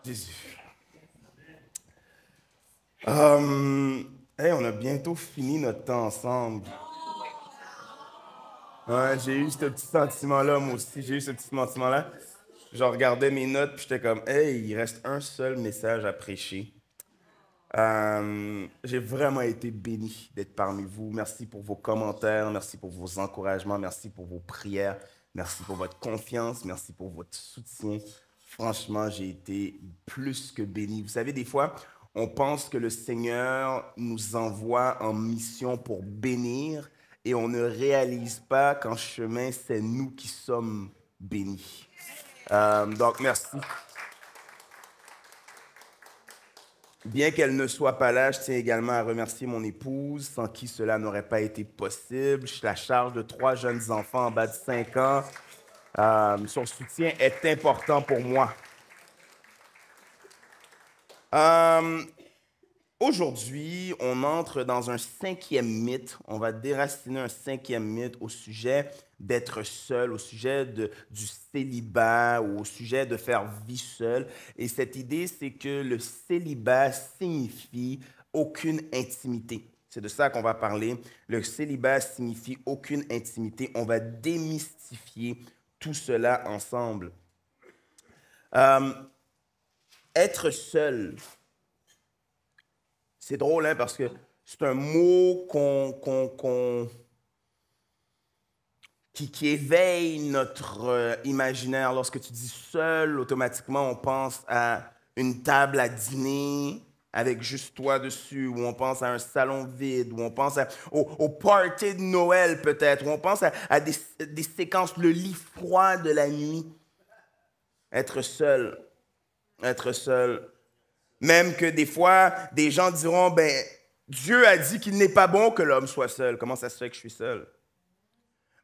Jésus. Hey, on a bientôt fini notre temps ensemble. Ouais, j'ai eu ce petit sentiment-là, moi aussi. J'ai eu ce petit sentiment-là. Je regardais mes notes, puis j'étais comme, hey, il reste un seul message à prêcher. J'ai vraiment été béni d'être parmi vous. Merci pour vos commentaires, merci pour vos encouragements, merci pour vos prières, merci pour votre confiance, merci pour votre soutien. Franchement, j'ai été plus que béni. Vous savez, des fois, on pense que le Seigneur nous envoie en mission pour bénir et on ne réalise pas qu'en chemin, c'est nous qui sommes bénis. Donc, merci. Bien qu'elle ne soit pas là, je tiens également à remercier mon épouse, sans qui cela n'aurait pas été possible. Je suis la charge de 3 jeunes enfants en bas de 5 ans. Son soutien est important pour moi. Aujourd'hui, on entre dans un 5e mythe. On va déraciner un 5e mythe au sujet d'être seul, au sujet du célibat ou au sujet de faire vie seule. Et cette idée, c'est que le célibat signifie aucune intimité. C'est de ça qu'on va parler. Le célibat signifie aucune intimité. On va démystifier tout cela ensemble. Être seul. C'est drôle, hein, parce que c'est un mot qui éveille notre imaginaire. Lorsque tu dis seul, automatiquement, on pense à une table à dîner avec juste toi dessus, ou on pense à un salon vide, ou on pense au party de Noël peut-être, ou on pense à des séquences, le lit froid de la nuit. Être seul. Être seul. Même que des fois, des gens diront, ben, Dieu a dit qu'il n'est pas bon que l'homme soit seul. Comment ça se fait que je suis seul?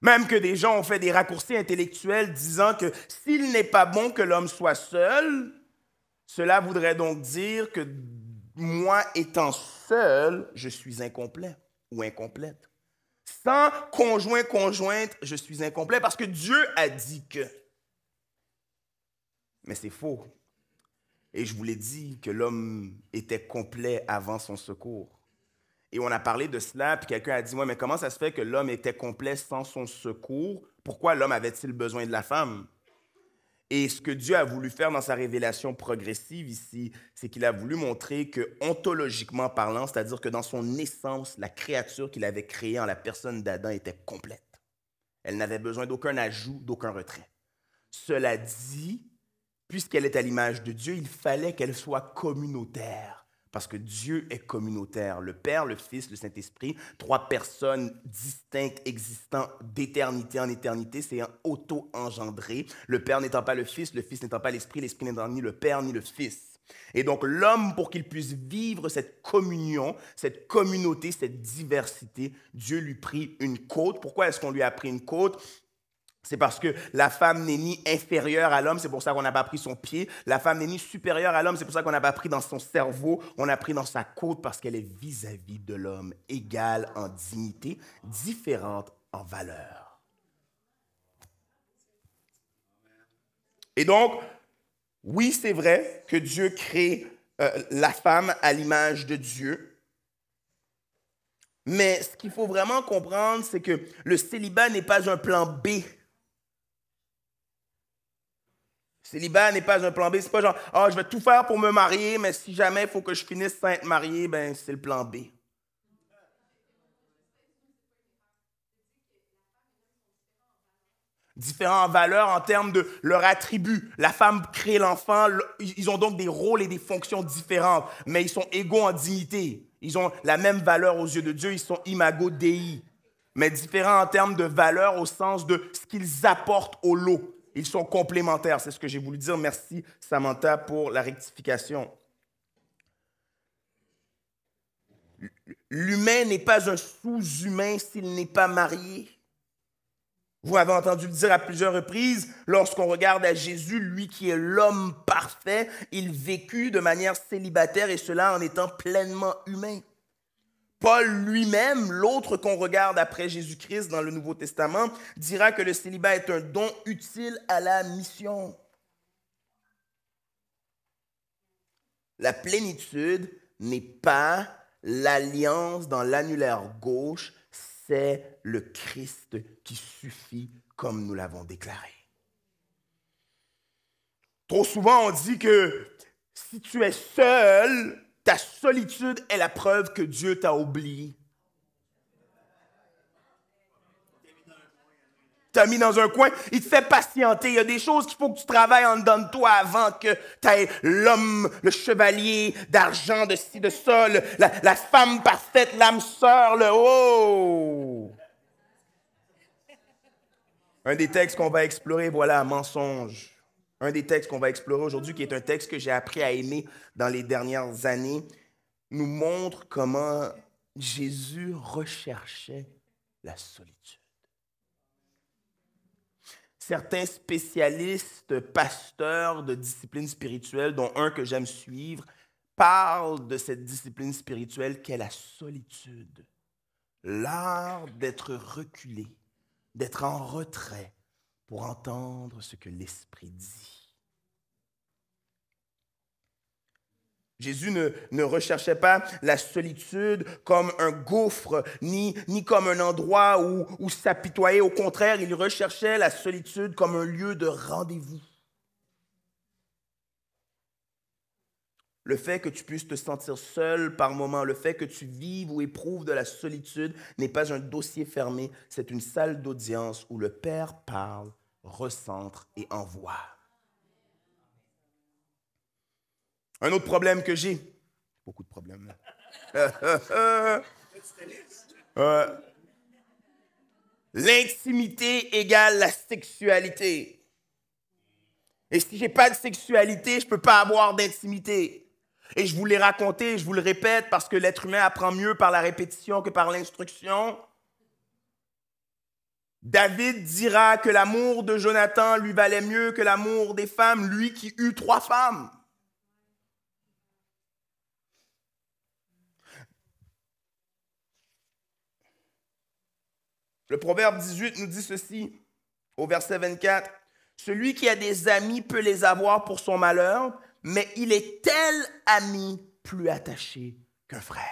Même que des gens ont fait des raccourcis intellectuels disant que s'il n'est pas bon que l'homme soit seul, cela voudrait donc dire que moi étant seul, je suis incomplet ou incomplète. Sans conjoint, conjointe, je suis incomplet parce que Dieu a dit que. Mais c'est faux. Et je vous l'ai dit que l'homme était complet avant son secours. Et on a parlé de cela, puis quelqu'un a dit, ouais, mais comment ça se fait que l'homme était complet sans son secours? Pourquoi l'homme avait-il besoin de la femme? Et ce que Dieu a voulu faire dans sa révélation progressive ici, c'est qu'il a voulu montrer que, ontologiquement parlant, c'est-à-dire que dans son essence, la créature qu'il avait créée en la personne d'Adam était complète. Elle n'avait besoin d'aucun ajout, d'aucun retrait. Cela dit, puisqu'elle est à l'image de Dieu, il fallait qu'elle soit communautaire, parce que Dieu est communautaire. Le Père, le Fils, le Saint-Esprit, 3 personnes distinctes, existant d'éternité en éternité, c'est un auto-engendré. Le Père n'étant pas le Fils n'étant pas l'Esprit n'étant ni le Père ni le Fils. Et donc l'homme, pour qu'il puisse vivre cette communion, cette communauté, cette diversité, Dieu lui prit une côte. Pourquoi est-ce qu'on lui a pris une côte? C'est parce que la femme n'est ni inférieure à l'homme, c'est pour ça qu'on n'a pas pris son pied. La femme n'est ni supérieure à l'homme, c'est pour ça qu'on n'a pas pris dans son cerveau, on a pris dans sa côte parce qu'elle est vis-à-vis de l'homme, égale en dignité, différente en valeur. Et donc, oui, c'est vrai que Dieu crée la femme à l'image de Dieu. Mais ce qu'il faut vraiment comprendre, c'est que le célibat n'est pas un plan B. Célibat n'est pas un plan B. C'est pas genre, oh, je vais tout faire pour me marier, mais si jamais il faut que je finisse sans être marié, ben c'est le plan B. Différents valeurs en termes de leur attribut. La femme crée l'enfant, ils ont donc des rôles et des fonctions différentes, mais ils sont égaux en dignité. Ils ont la même valeur aux yeux de Dieu, ils sont imago Dei, mais différents en termes de valeur au sens de ce qu'ils apportent au lot. Ils sont complémentaires, c'est ce que j'ai voulu dire. Merci Samantha pour la rectification. L'humain n'est pas un sous-humain s'il n'est pas marié. Vous avez entendu le dire à plusieurs reprises, lorsqu'on regarde à Jésus, lui qui est l'homme parfait, il vécut de manière célibataire et cela en étant pleinement humain. Paul lui-même, l'autre qu'on regarde après Jésus-Christ dans le Nouveau Testament, dira que le célibat est un don utile à la mission. La plénitude n'est pas l'alliance dans l'annulaire gauche, c'est le Christ qui suffit comme nous l'avons déclaré. Trop souvent, on dit que si tu es seul, ta solitude est la preuve que Dieu t'a oublié. T'a mis dans un coin, il te fait patienter. Il y a des choses qu'il faut que tu travailles en dedans de toi avant que tu aies l'homme, le chevalier d'argent, de ci, de ça, la femme parfaite, l'âme sœur, le oh! Un des textes qu'on va explorer, voilà, mensonge. Un des textes qu'on va explorer aujourd'hui, qui est un texte que j'ai appris à aimer dans les dernières années, nous montre comment Jésus recherchait la solitude. Certains spécialistes, pasteurs de disciplines spirituelles, dont un que j'aime suivre, parlent de cette discipline spirituelle qu'est la solitude. L'art d'être reculé, d'être en retrait pour entendre ce que l'Esprit dit. Jésus ne recherchait pas la solitude comme un gouffre, ni comme un endroit où s'apitoyer. Au contraire, il recherchait la solitude comme un lieu de rendez-vous. Le fait que tu puisses te sentir seul par moment, le fait que tu vives ou éprouves de la solitude n'est pas un dossier fermé, c'est une salle d'audience où le Père parle, recentre et envoie. Un autre problème que j'ai, beaucoup de problèmes là. L'intimité égale la sexualité. Et si je n'ai pas de sexualité, je ne peux pas avoir d'intimité. Et je vous l'ai raconté, je vous le répète, parce que l'être humain apprend mieux par la répétition que par l'instruction. David dira que l'amour de Jonathan lui valait mieux que l'amour des femmes, lui qui eut 3 femmes. Le Proverbe 18 nous dit ceci, au verset 24. « Celui qui a des amis peut les avoir pour son malheur, mais il est tel ami plus attaché qu'un frère. »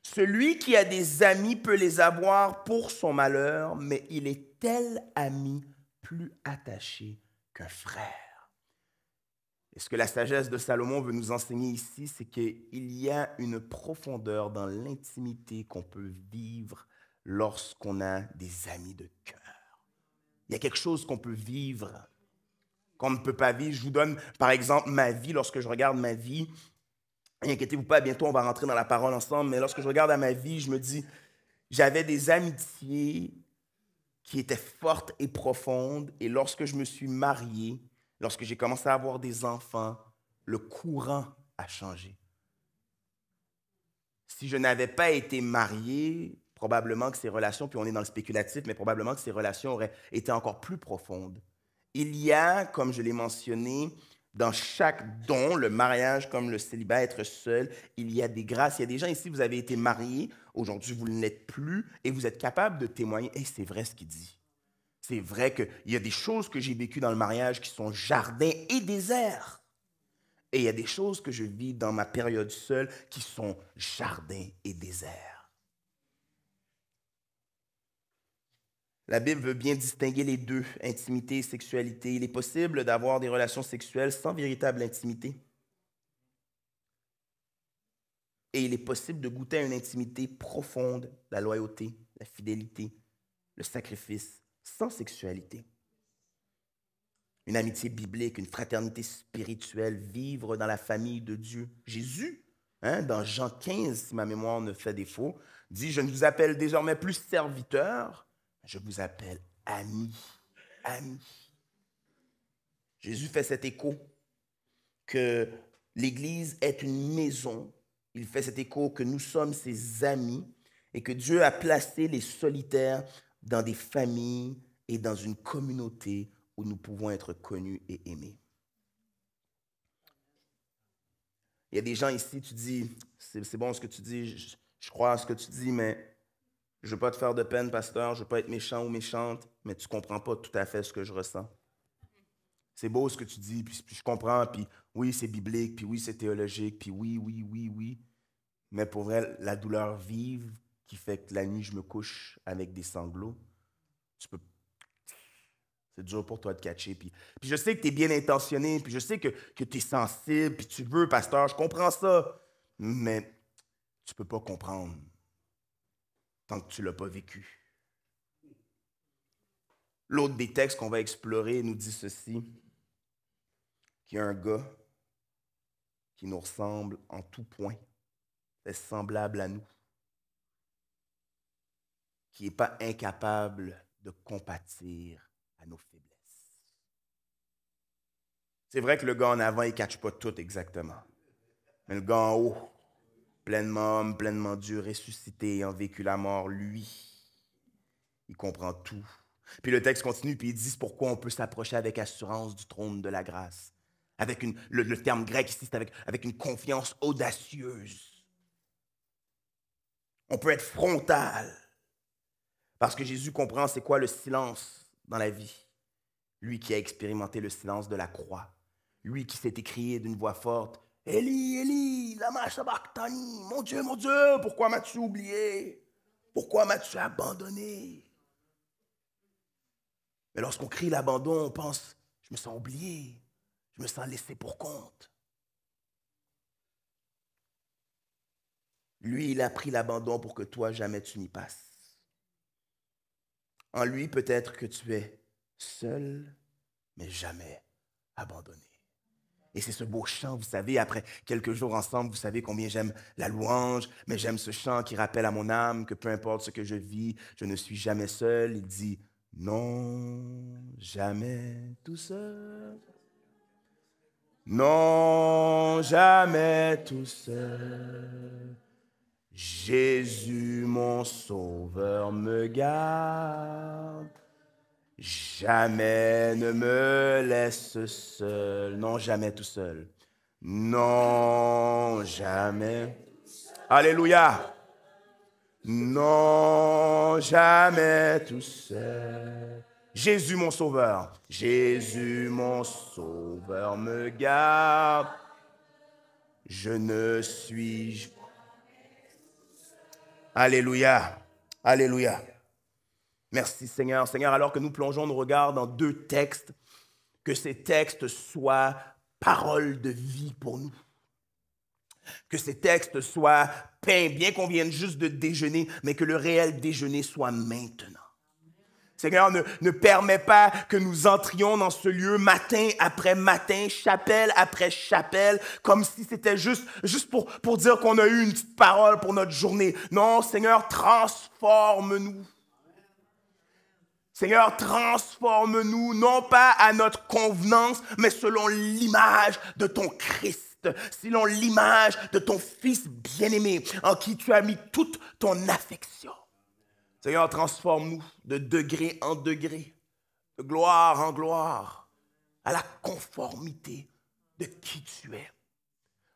Celui qui a des amis peut les avoir pour son malheur, mais il est tel ami plus attaché qu'un frère. Et ce que la sagesse de Salomon veut nous enseigner ici, c'est qu'il y a une profondeur dans l'intimité qu'on peut vivre lorsqu'on a des amis de cœur. Il y a quelque chose qu'on peut vivre, qu'on ne peut pas vivre. Je vous donne, par exemple, ma vie. Lorsque je regarde ma vie, inquiétez-vous pas, bientôt on va rentrer dans la parole ensemble, mais lorsque je regarde à ma vie, je me dis, j'avais des amitiés qui étaient fortes et profondes, et lorsque je me suis marié, lorsque j'ai commencé à avoir des enfants, le courant a changé. Si je n'avais pas été marié, probablement que ces relations, puis on est dans le spéculatif, mais probablement que ces relations auraient été encore plus profondes. Il y a, comme je l'ai mentionné, dans chaque don, le mariage comme le célibat, être seul, il y a des grâces. Il y a des gens ici, vous avez été mariés, aujourd'hui vous ne l'êtes plus, et vous êtes capable de témoigner. Et c'est vrai ce qu'il dit. C'est vrai qu'il y a des choses que j'ai vécues dans le mariage qui sont jardins et déserts. Et il y a des choses que je vis dans ma période seule qui sont jardins et déserts. La Bible veut bien distinguer les deux, intimité et sexualité. Il est possible d'avoir des relations sexuelles sans véritable intimité. Et il est possible de goûter à une intimité profonde, la loyauté, la fidélité, le sacrifice, sans sexualité. Une amitié biblique, une fraternité spirituelle, vivre dans la famille de Dieu. Jésus, dans Jean 15, si ma mémoire ne fait défaut, dit « Je ne vous appelle désormais plus serviteur, je vous appelle ami. » Ami. Jésus fait cet écho que l'Église est une maison. Il fait cet écho que nous sommes ses amis et que Dieu a placé les solitaires dans des familles et dans une communauté où nous pouvons être connus et aimés. Il y a des gens ici, tu dis, c'est bon ce que tu dis, je crois à ce que tu dis, mais je ne veux pas te faire de peine, pasteur, je ne veux pas être méchant ou méchante, mais tu ne comprends pas tout à fait ce que je ressens. c'est beau ce que tu dis, puis je comprends, puis oui, c'est biblique, puis oui, c'est théologique, puis oui, oui, oui, oui. Mais pour vrai, la douleur vive qui fait que la nuit, je me couche avec des sanglots, tu peux, c'est dur pour toi de catcher. Puis je sais que tu es bien intentionné, puis je sais que tu es sensible, puis tu veux, pasteur, je comprends ça. Mais tu ne peux pas comprendre tant que tu ne l'as pas vécu. L'autre des textes qu'on va explorer nous dit ceci, qu'il y a un gars qui nous ressemble en tout point, est semblable à nous, qui n'est pas incapable de compatir à nos faiblesses. C'est vrai que le gars en avant, il ne catche pas tout exactement. Mais le gars en haut, pleinement homme, pleinement Dieu, ressuscité, ayant vécu la mort, lui, il comprend tout. Puis le texte continue, puis il dit pourquoi on peut s'approcher avec assurance du trône de la grâce. Avec le terme grec ici, c'est avec une confiance audacieuse. On peut être frontal. Parce que Jésus comprend c'est quoi le silence dans la vie. Lui qui a expérimenté le silence de la croix. Lui qui s'est écrié d'une voix forte, « Élie, Élie, lama sabachthani, mon Dieu, pourquoi m'as-tu oublié? Pourquoi m'as-tu abandonné? » Mais lorsqu'on crie l'abandon, on pense, je me sens oublié, je me sens laissé pour compte. Lui, il a pris l'abandon pour que toi, jamais tu n'y passes. En lui, peut-être que tu es seul, mais jamais abandonné. Et c'est ce beau chant, vous savez, après quelques jours ensemble, vous savez combien j'aime la louange, mais j'aime ce chant qui rappelle à mon âme que peu importe ce que je vis, je ne suis jamais seul. Il dit, non, jamais tout seul. Non, jamais tout seul. Jésus, mon sauveur, me garde. Jamais ne me laisse seul. Non, jamais tout seul. Non, jamais. Alléluia. Non, jamais tout seul. Jésus, mon sauveur. Jésus, mon sauveur, me garde. Je ne suis... Alléluia. Alléluia. Merci Seigneur. Seigneur, alors que nous plongeons nos regards dans deux textes, que ces textes soient paroles de vie pour nous. Que ces textes soient pain, bien qu'on vienne juste de déjeuner, mais que le réel déjeuner soit maintenant. Seigneur, ne permets pas que nous entrions dans ce lieu matin après matin, chapelle après chapelle, comme si c'était juste pour dire qu'on a eu une petite parole pour notre journée. Non, Seigneur, transforme-nous. Seigneur, transforme-nous, non pas à notre convenance, mais selon l'image de ton Christ, selon l'image de ton Fils bien-aimé, en qui tu as mis toute ton affection. Seigneur, transforme-nous de degré en degré, de gloire en gloire, à la conformité de qui tu es.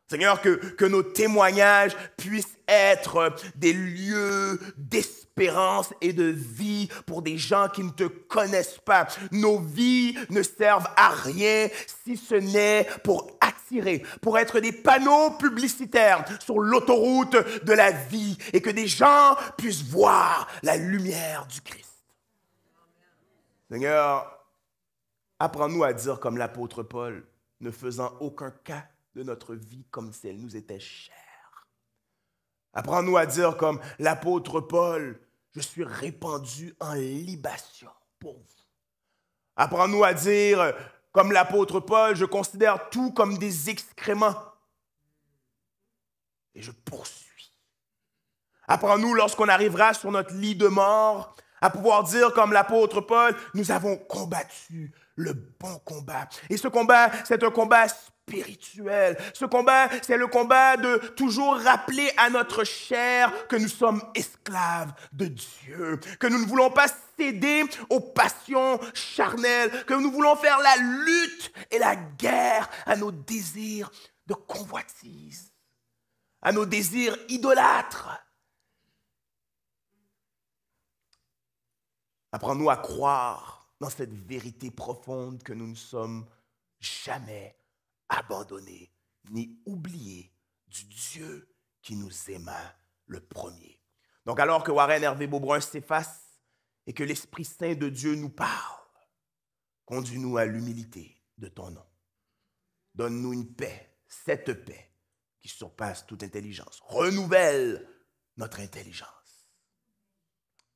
Seigneur, que nos témoignages puissent être des lieux d'espérance et de vie pour des gens qui ne te connaissent pas. Nos vies ne servent à rien si ce n'est pour attirer, pour être des panneaux publicitaires sur l'autoroute de la vie et que des gens puissent voir la lumière du Christ. Seigneur, apprends-nous à dire comme l'apôtre Paul, ne faisant aucun cas de notre vie comme si elle nous était chère. Apprends-nous à dire comme l'apôtre Paul, je suis répandu en libation pour vous. Apprends-nous à dire comme l'apôtre Paul, je considère tout comme des excréments. Et je poursuis. Apprends-nous lorsqu'on arrivera sur notre lit de mort, à pouvoir dire comme l'apôtre Paul, nous avons combattu le bon combat. Et ce combat, c'est un combat spirituel. Ce combat, c'est le combat de toujours rappeler à notre chair que nous sommes esclaves de Dieu, que nous ne voulons pas céder aux passions charnelles, que nous voulons faire la lutte et la guerre à nos désirs de convoitise, à nos désirs idolâtres. Apprends-nous à croire dans cette vérité profonde que nous ne sommes jamais abandonné ni oublié du Dieu qui nous aima le premier. Donc alors que Warren Hervé Beaubrun s'efface et que l'Esprit Saint de Dieu nous parle, conduis-nous à l'humilité de ton nom. Donne-nous une paix, cette paix qui surpasse toute intelligence. Renouvelle notre intelligence.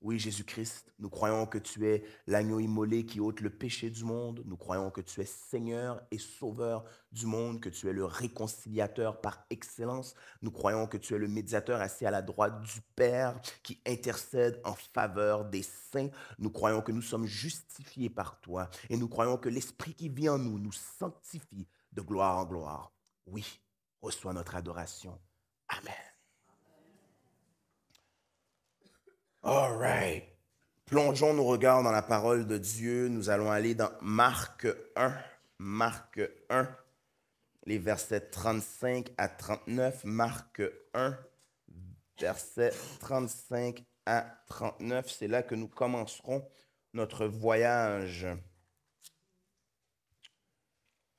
Oui, Jésus-Christ, nous croyons que tu es l'agneau immolé qui ôte le péché du monde. Nous croyons que tu es Seigneur et Sauveur du monde, que tu es le réconciliateur par excellence. Nous croyons que tu es le médiateur assis à la droite du Père qui intercède en faveur des saints. Nous croyons que nous sommes justifiés par toi et nous croyons que l'Esprit qui vit en nous nous sanctifie de gloire en gloire. Oui, reçois notre adoration. Amen. All right. Plongeons nos regards dans la parole de Dieu. Nous allons aller dans Marc 1. Marc 1, les versets 35 à 39. Marc 1, versets 35 à 39. C'est là que nous commencerons notre voyage.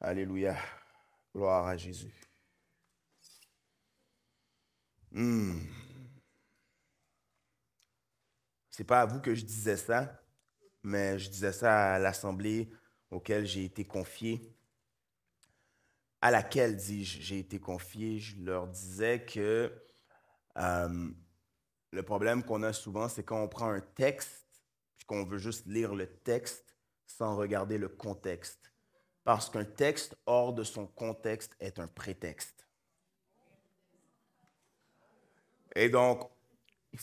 Alléluia. Gloire à Jésus. C'est pas à vous que je disais ça, mais je disais ça à l'assemblée auquel j'ai été confié, à laquelle, dis-je, j'ai été confié. Je leur disais que le problème qu'on a souvent, c'est quand on prend un texte, puis qu'on veut juste lire le texte sans regarder le contexte. Parce qu'un texte hors de son contexte est un prétexte. Et donc,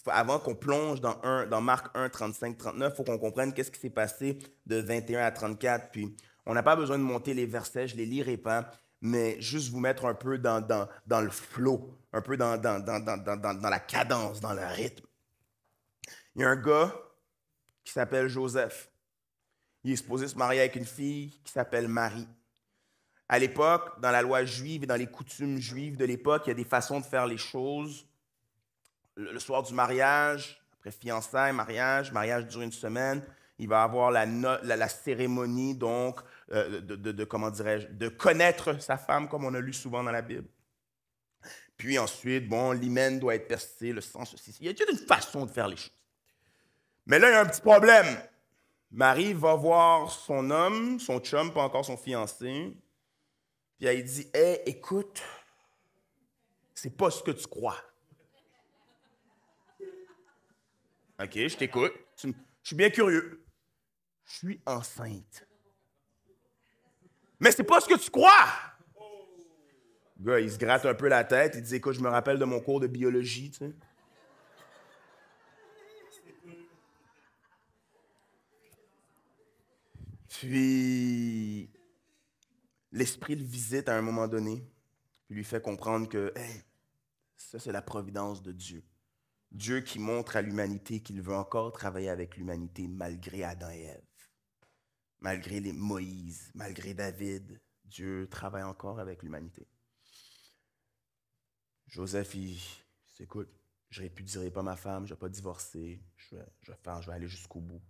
avant qu'on plonge dans Marc 1, 35, 39, il faut qu'on comprenne qu'est-ce qui s'est passé de 21 à 34. Puis, on n'a pas besoin de monter les versets, je ne les lirai pas, mais juste vous mettre un peu dans le flow, un peu dans la cadence, dans le rythme. Il y a un gars qui s'appelle Joseph. Il est supposé se marier avec une fille qui s'appelle Marie. À l'époque, dans la loi juive et dans les coutumes juives de l'époque, il y a des façons de faire les choses. Le soir du mariage, après fiançailles, mariage dure une semaine, il va avoir la cérémonie donc comment dirais-je, de connaître sa femme, comme on a lu souvent dans la Bible. Puis ensuite, bon, l'hymen doit être percé, le sang, ceci. Il y a une façon de faire les choses. Mais là, il y a un petit problème. Marie va voir son homme, son chum, pas encore son fiancé, puis elle dit, « Hey, écoute, c'est pas ce que tu crois. » OK, je t'écoute. Je suis bien curieux. Je suis enceinte. Mais c'est pas ce que tu crois. Le gars, il se gratte un peu la tête. Il dit, écoute, je me rappelle de mon cours de biologie, tu sais. Puis, l'esprit le visite à un moment donné, puis lui fait comprendre que, hey, ça, c'est la providence de Dieu. Dieu qui montre à l'humanité qu'il veut encore travailler avec l'humanité malgré Adam et Ève. Malgré les Moïse, malgré David, Dieu travaille encore avec l'humanité. Joseph, il s'écoute, je ne répudierai pas ma femme, je ne vais pas divorcer, je vais aller jusqu'au bout.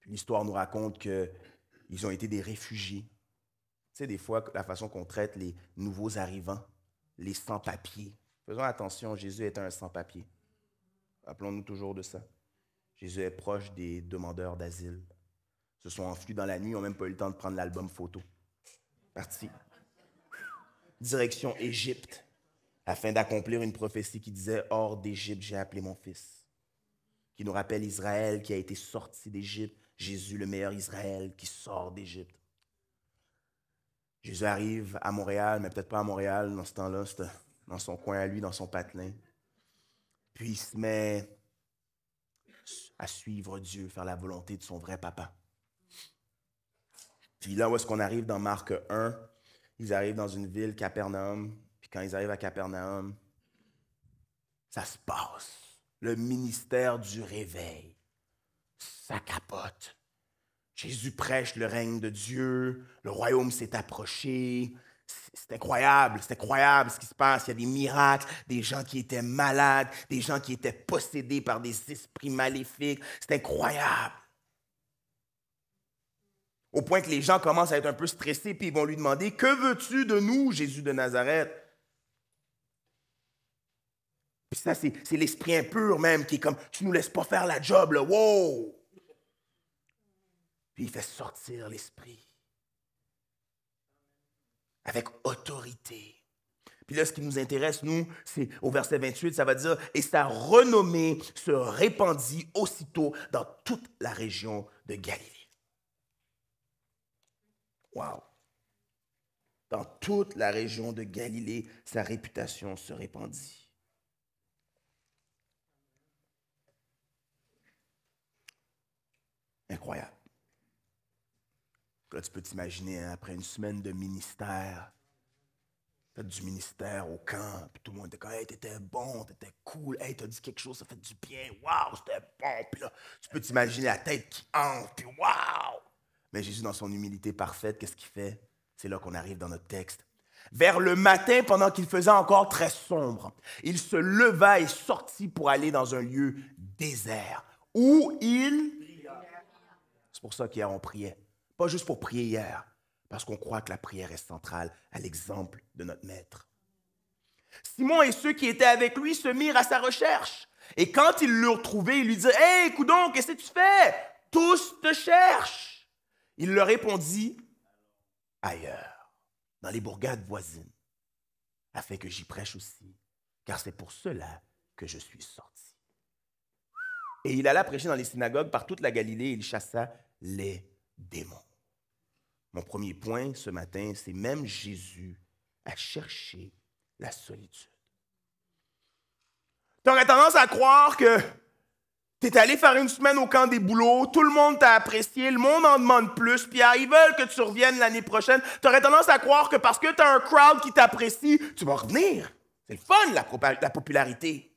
Puis l'histoire nous raconte qu'ils ont été des réfugiés. Tu sais, des fois, la façon qu'on traite les nouveaux arrivants, les sans-papiers. Faisons attention, Jésus est un sans-papier. Rappelons-nous toujours de ça. Jésus est proche des demandeurs d'asile. Ils se sont enfuis dans la nuit, ils n'ont même pas eu le temps de prendre l'album photo. Parti. Direction Égypte, afin d'accomplir une prophétie qui disait « Hors d'Égypte, j'ai appelé mon fils », qui nous rappelle Israël qui a été sorti d'Égypte, Jésus, le meilleur Israël, qui sort d'Égypte. Jésus arrive à Montréal, mais peut-être pas à Montréal dans ce temps-là, c'était dans son coin à lui, dans son patelin. Puis il se met à suivre Dieu, faire la volonté de son vrai papa. Puis là où est-ce qu'on arrive dans Marc 1, ils arrivent dans une ville, Capernaum. Puis quand ils arrivent à Capernaum, ça se passe. Le ministère du réveil. Ça capote. Jésus prêche le règne de Dieu. Le royaume s'est approché. C'est incroyable ce qui se passe. Il y a des miracles, des gens qui étaient malades, des gens qui étaient possédés par des esprits maléfiques. C'est incroyable. Au point que les gens commencent à être un peu stressés, puis ils vont lui demander, « Que veux-tu de nous, Jésus de Nazareth? » Puis ça, c'est l'esprit impur même qui est comme, « Tu ne nous laisses pas faire la job, là, wow! » Puis il fait sortir l'esprit avec autorité. Puis là, ce qui nous intéresse, nous, c'est au verset 28, ça va dire, « Et sa renommée se répandit aussitôt dans toute la région de Galilée. » Wow! Dans toute la région de Galilée, sa réputation se répandit. Incroyable. Là, tu peux t'imaginer, hein, après une semaine de ministère, fait du ministère au camp, puis tout le monde était comme, « Hey, t'étais bon, t'étais cool, hey, t'as dit quelque chose, ça fait du bien, waouh, c'était bon. » Puis là, tu peux t'imaginer la tête qui enfle, puis waouh! Mais Jésus, dans son humilité parfaite, qu'est-ce qu'il fait? C'est là qu'on arrive dans notre texte. Vers le matin, pendant qu'il faisait encore très sombre, il se leva et sortit pour aller dans un lieu désert, où il... C'est pour ça qu'hier, on priait. Pas juste pour prier hier, parce qu'on croit que la prière est centrale à l'exemple de notre Maître. Simon et ceux qui étaient avec lui se mirent à sa recherche. Et quand ils l'eurent trouvé, ils lui dirent, « Hey, coudonc, qu'est-ce que tu fais? Tous te cherchent. » Il leur répondit, « Ailleurs, dans les bourgades voisines, afin que j'y prêche aussi, car c'est pour cela que je suis sorti. » Et il alla prêcher dans les synagogues par toute la Galilée et il chassa les démons. Mon premier point ce matin, c'est même Jésus a cherché la solitude. Tu aurais tendance à croire que tu es allé faire une semaine au camp des boulots, tout le monde t'a apprécié, le monde en demande plus, puis ils veulent que tu reviennes l'année prochaine. Tu aurais tendance à croire que parce que tu as un crowd qui t'apprécie, tu vas revenir. C'est le fun, la popularité.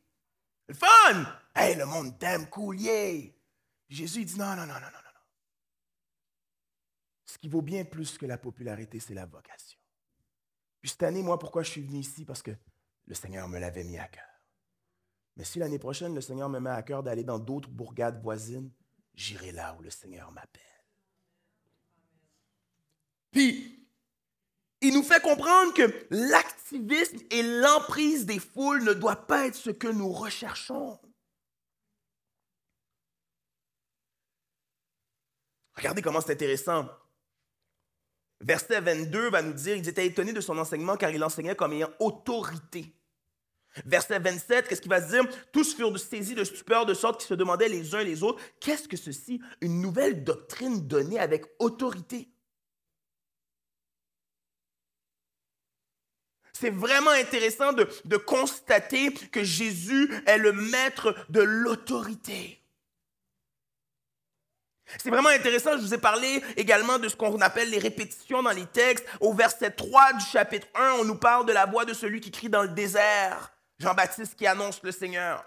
C'est le fun! Hey, le monde t'aime, cool, yeah! Jésus, il dit non, non, non, non, non. Ce qui vaut bien plus que la popularité, c'est la vocation. Puis cette année, moi, pourquoi je suis venu ici? Parce que le Seigneur me l'avait mis à cœur. Mais si l'année prochaine, le Seigneur me met à cœur d'aller dans d'autres bourgades voisines, j'irai là où le Seigneur m'appelle. Puis, il nous fait comprendre que l'activisme et l'emprise des foules ne doivent pas être ce que nous recherchons. Regardez comment c'est intéressant. Verset 22 va nous dire, ils étaient étonnés de son enseignement car il enseignait comme ayant autorité. Verset 27, qu'est-ce qu'il va se dire? Tous furent saisis de stupeur de sorte qu'ils se demandaient les uns les autres, qu'est-ce que ceci? Une nouvelle doctrine donnée avec autorité. C'est vraiment intéressant de constater que Jésus est le maître de l'autorité. C'est vraiment intéressant, je vous ai parlé également de ce qu'on appelle les répétitions dans les textes. Au verset 3 du chapitre 1, on nous parle de la voix de celui qui crie dans le désert. Jean-Baptiste qui annonce le Seigneur.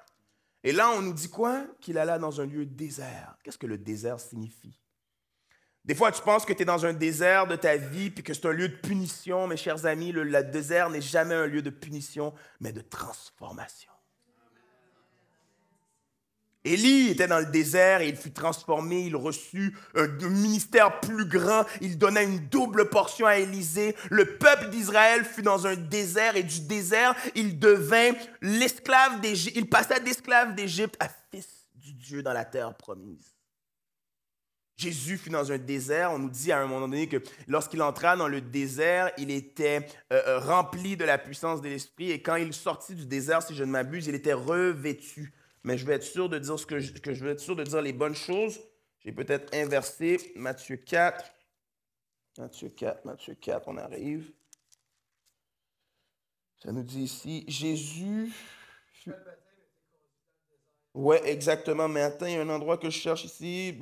Et là, on nous dit quoi? Qu'il alla dans un lieu désert. Qu'est-ce que le désert signifie? Des fois, tu penses que tu es dans un désert de ta vie puis que c'est un lieu de punition. Mes chers amis, le désert n'est jamais un lieu de punition, mais de transformation. Élie était dans le désert et il fut transformé, il reçut un ministère plus grand, il donna une double portion à Élisée. Le peuple d'Israël fut dans un désert et du désert, il devint l'esclave d'Égypte. Il passa d'esclave d'Égypte à fils du Dieu dans la terre promise. Jésus fut dans un désert. On nous dit à un moment donné que lorsqu'il entra dans le désert, il était rempli de la puissance de l'Esprit et quand il sortit du désert, si je ne m'abuse, il était revêtu. Mais je vais être sûr de dire je vais être sûr de dire les bonnes choses. J'ai peut-être inversé Matthieu 4. Matthieu 4, on arrive. Ça nous dit ici, Jésus... Ouais, exactement. Mais attends, il y a un endroit que je cherche ici.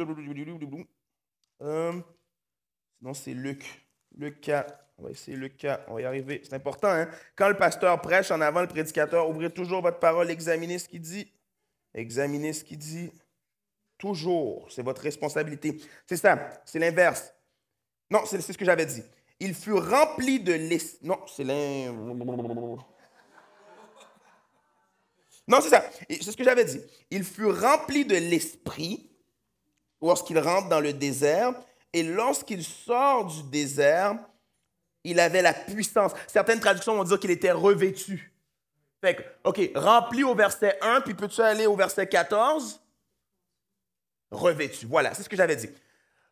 Sinon, c'est Luc. Luc 4. On va essayer Luc 4. On va y arriver. C'est important, hein? Quand le pasteur prêche en avant le prédicateur, ouvrez toujours votre parole, examinez ce qu'il dit. Examinez ce qu'il dit. Toujours. C'est votre responsabilité. C'est ça. C'est l'inverse. Non, c'est ce que j'avais dit. Il fut rempli de l'esprit. Non, c'est Non, c'est ça. C'est ce que j'avais dit. Il fut rempli de l'esprit lorsqu'il rentre dans le désert Et lorsqu'il sort du désert, il avait la puissance. Certaines traductions vont dire qu'il était revêtu. Fait que, OK, rempli au verset 1, puis peux-tu aller au verset 14? Revêtu, voilà, c'est ce que j'avais dit.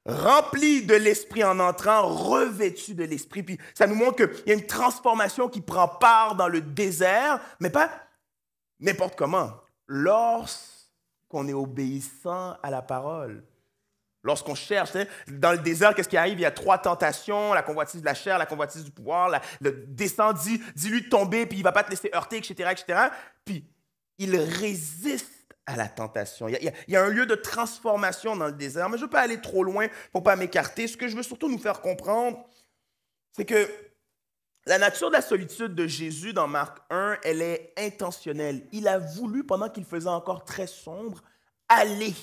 Rempli de l'Esprit en entrant, revêtu de l'Esprit. Puis ça nous montre qu'il y a une transformation qui prend part dans le désert, mais pas n'importe comment. Lorsqu'on est obéissant à la parole. Lorsqu'on cherche, dans le désert, qu'est-ce qui arrive? Il y a 3 tentations, la convoitise de la chair, la convoitise du pouvoir, le descend, dis-lui de tomber, puis il ne va pas te laisser heurter, etc., etc. Puis, il résiste à la tentation. Il y a un lieu de transformation dans le désert, mais je ne veux pas aller trop loin pour ne pas m'écarter. Ce que je veux surtout nous faire comprendre, c'est que la nature de la solitude de Jésus dans Marc 1, elle est intentionnelle. Il a voulu, pendant qu'il faisait encore très sombre, aller.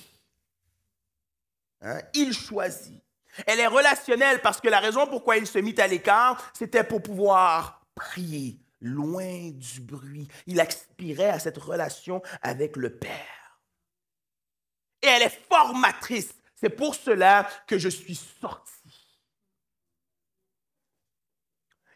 Il choisit. Elle est relationnelle parce que la raison pourquoi il se mit à l'écart, c'était pour pouvoir prier loin du bruit. Il aspirait à cette relation avec le Père. Et elle est formatrice. C'est pour cela que je suis sorti.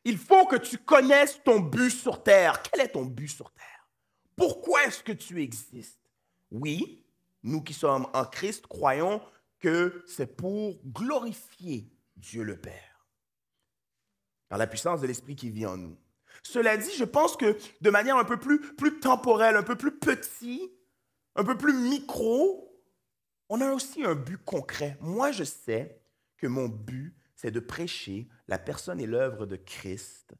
Il faut que tu connaisses ton but sur terre. Quel est ton but sur terre? Pourquoi est-ce que tu existes? Oui, nous qui sommes en Christ, croyons que c'est pour glorifier Dieu le Père, par la puissance de l'Esprit qui vit en nous. Cela dit, je pense que de manière un peu plus temporelle, un peu plus petit, un peu plus micro, on a aussi un but concret. Moi, je sais que mon but, c'est de prêcher la personne et l'œuvre de Christ,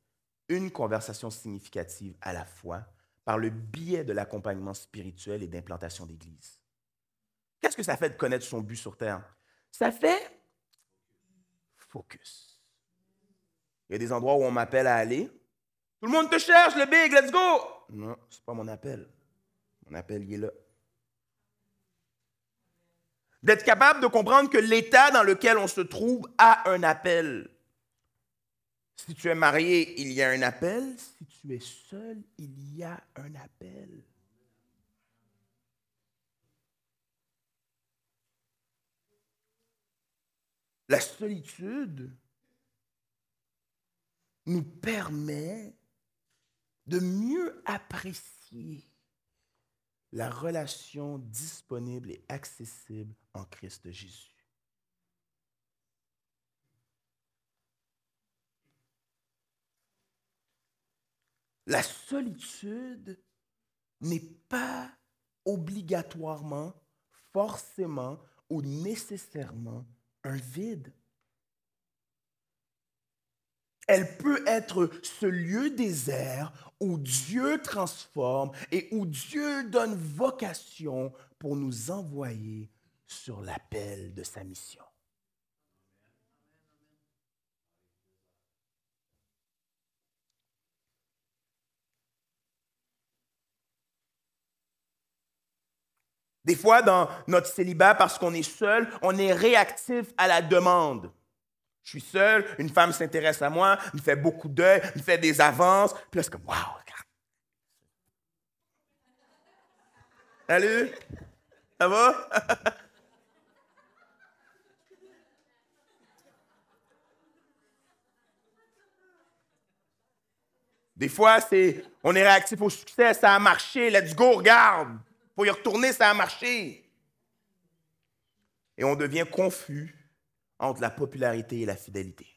une conversation significative à la fois, par le biais de l'accompagnement spirituel et d'implantation d'église. Qu'est-ce que ça fait de connaître son but sur terre? Ça fait focus. Il y a des endroits où on m'appelle à aller. Tout le monde te cherche, le big, let's go! Non, ce n'est pas mon appel. Mon appel, il est là. D'être capable de comprendre que l'état dans lequel on se trouve a un appel. Si tu es marié, il y a un appel. Si tu es seul, il y a un appel. La solitude nous permet de mieux apprécier la relation disponible et accessible en Christ Jésus. La solitude n'est pas obligatoirement, forcément ou nécessairement un vide. Elle peut être ce lieu désert où Dieu transforme et où Dieu donne vocation pour nous envoyer sur l'appel de sa mission. Des fois, dans notre célibat, parce qu'on est seul, on est réactif à la demande. Je suis seul, une femme s'intéresse à moi, me fait beaucoup d'œil, me fait des avances. Puis là, c'est comme, waouh, regarde. Salut, ça va? Des fois, on est réactif au succès, ça a marché, let's go, regarde. Faut y retourner, ça a marché. Et on devient confus entre la popularité et la fidélité.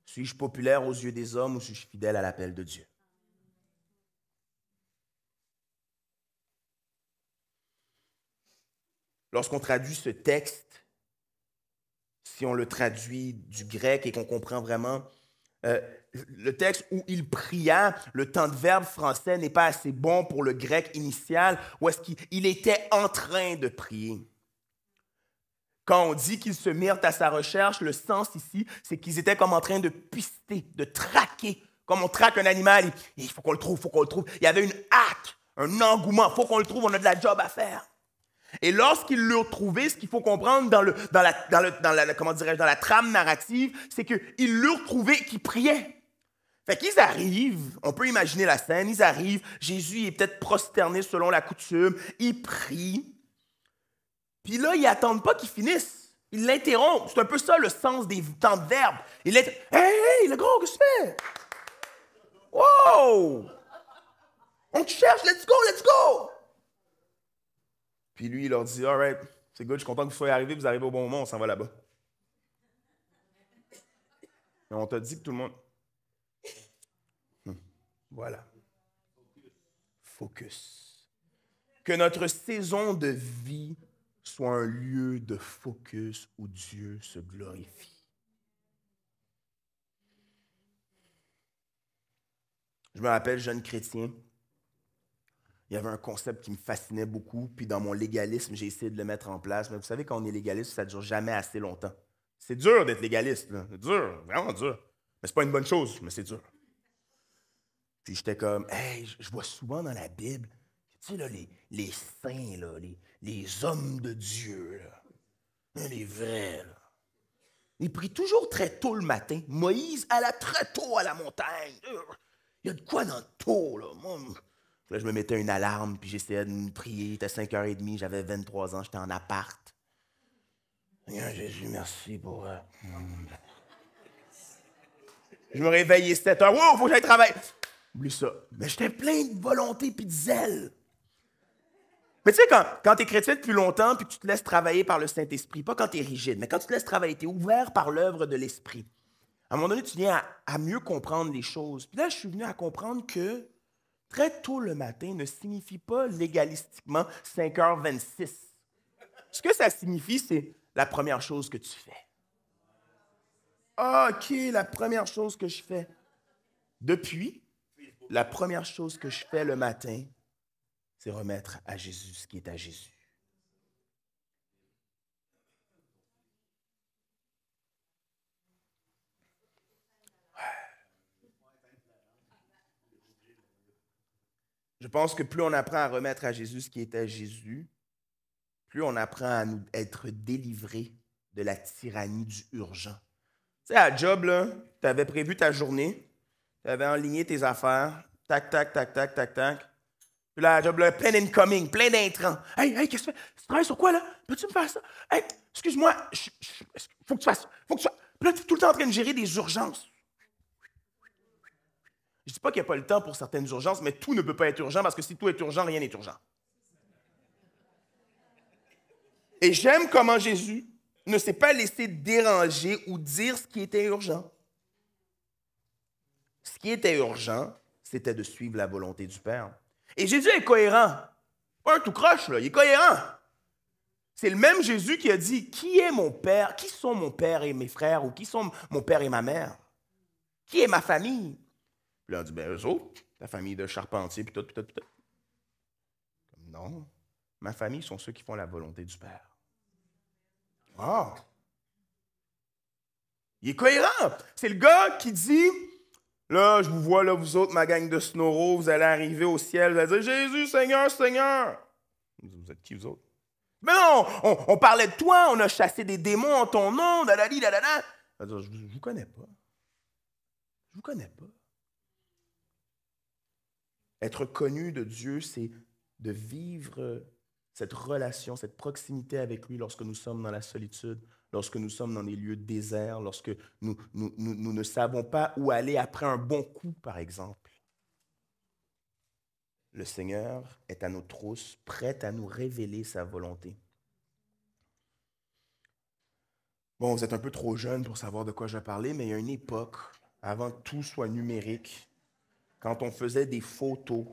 Suis-je populaire aux yeux des hommes ou suis-je fidèle à l'appel de Dieu? Lorsqu'on traduit ce texte, si on le traduit du grec et qu'on comprend vraiment le texte où il pria, le temps de verbe français n'est pas assez bon pour le grec initial, où est-ce qu'il était en train de prier. Quand on dit qu'ils se mirent à sa recherche, le sens ici, c'est qu'ils étaient comme en train de pister, de traquer. Comme on traque un animal, il faut qu'on le trouve, il faut qu'on le trouve. Il y avait une hâte, un engouement, il faut qu'on le trouve, on a de la job à faire. Et lorsqu'ils l'ont trouvé, ce qu'il faut comprendre dans la trame narrative, c'est qu'ils l'ont trouvé qui priait. Fait qu'ils arrivent, on peut imaginer la scène, ils arrivent, Jésus est peut-être prosterné selon la coutume, il prie. Puis là, ils n'attendent pas qu'ils finissent. Il l'interrompt. C'est un peu ça le sens des temps de verbe. Il est hey, le gros, qu'est-ce que tu fais? Wow! On te cherche, let's go, let's go! Puis lui, il leur dit, all right, c'est good, je suis content que vous soyez arrivés, vous arrivez au bon moment, on s'en va là-bas. Et on t'a dit que tout le monde... Voilà. Focus. Que notre saison de vie soit un lieu de focus où Dieu se glorifie. Je me rappelle, jeune chrétien, il y avait un concept qui me fascinait beaucoup, puis dans mon légalisme, j'ai essayé de le mettre en place. Mais vous savez, quand on est légaliste, ça ne dure jamais assez longtemps. C'est dur d'être légaliste, là. C'est dur, vraiment dur. Mais c'est pas une bonne chose, mais c'est dur. Puis j'étais comme, hey, je vois souvent dans la Bible, tu sais, là, les saints, là, les hommes de Dieu, là, les vrais, là. Ils prient toujours très tôt le matin. Moïse allait très tôt à la montagne. Il y a de quoi dans le tôt, là. Moi, là, je me mettais une alarme, puis j'essayais de me prier. Il était 5h30, j'avais 23 ans, j'étais en appart. Seigneur Jésus, merci pour... Je me réveillais 7h. Wow, faut que j'aille travailler. Oublie ça. Mais j'étais plein de volonté puis de zèle. Mais tu sais, quand tu es chrétien depuis longtemps puis que tu te laisses travailler par le Saint-Esprit, pas quand tu es rigide, mais quand tu te laisses travailler, tu es ouvert par l'œuvre de l'Esprit. À un moment donné, tu viens à mieux comprendre les choses. Puis là, je suis venu à comprendre que très tôt le matin ne signifie pas légalistiquement 5h26. Ce que ça signifie, c'est la première chose que tu fais. OK, la première chose que je fais. Depuis, la première chose que je fais le matin, c'est remettre à Jésus ce qui est à Jésus. Je pense que plus on apprend à remettre à Jésus ce qui est à Jésus, plus on apprend à nous être délivrés de la tyrannie du urgent. Tu sais, à job, là, tu avais prévu ta journée, tu avais enligné tes affaires, tac, tac, tac, tac, tac, tac. Puis là, à job, là, plein d'incoming, plein d'intrants. Hey, qu'est-ce que tu fais? Tu travailles sur quoi, là? Peux-tu me faire ça? Hey, excuse-moi, faut que tu fasses ça. Faut que tu fasses. Puis là, tu es tout le temps en train de gérer des urgences. Je ne dis pas qu'il n'y a pas le temps pour certaines urgences, mais tout ne peut pas être urgent parce que si tout est urgent, rien n'est urgent. Et j'aime comment Jésus ne s'est pas laissé déranger ou dire ce qui était urgent. Ce qui était urgent, c'était de suivre la volonté du Père. Et Jésus est cohérent. Pas un tout croche, là, il est cohérent. C'est le même Jésus qui a dit, qui est mon Père? Qui sont mon Père et mes frères? Ou qui sont mon Père et ma mère? Qui est ma famille? Puis là, on dit, ben eux autres, ta famille de charpentier, puis tout, puis tout, puis tout. Non, ma famille sont ceux qui font la volonté du Père. Ah! Il est cohérent. C'est le gars qui dit, là, je vous vois, là, vous autres, ma gang de snoro, vous allez arriver au ciel, vous allez dire, Jésus, Seigneur, Seigneur. Vous êtes qui, vous autres? Mais non, on parlait de toi, on a chassé des démons en ton nom, dadali, dadada. Je ne vous connais pas. Je ne vous connais pas. Être connu de Dieu, c'est de vivre cette relation, cette proximité avec lui lorsque nous sommes dans la solitude, lorsque nous sommes dans des lieux déserts, lorsque nous ne savons pas où aller après un bon coup, par exemple. Le Seigneur est à nos trousses, prêt à nous révéler sa volonté. Bon, vous êtes un peu trop jeune pour savoir de quoi je vais parler, mais il y a une époque, avant que tout soit numérique, quand on faisait des photos,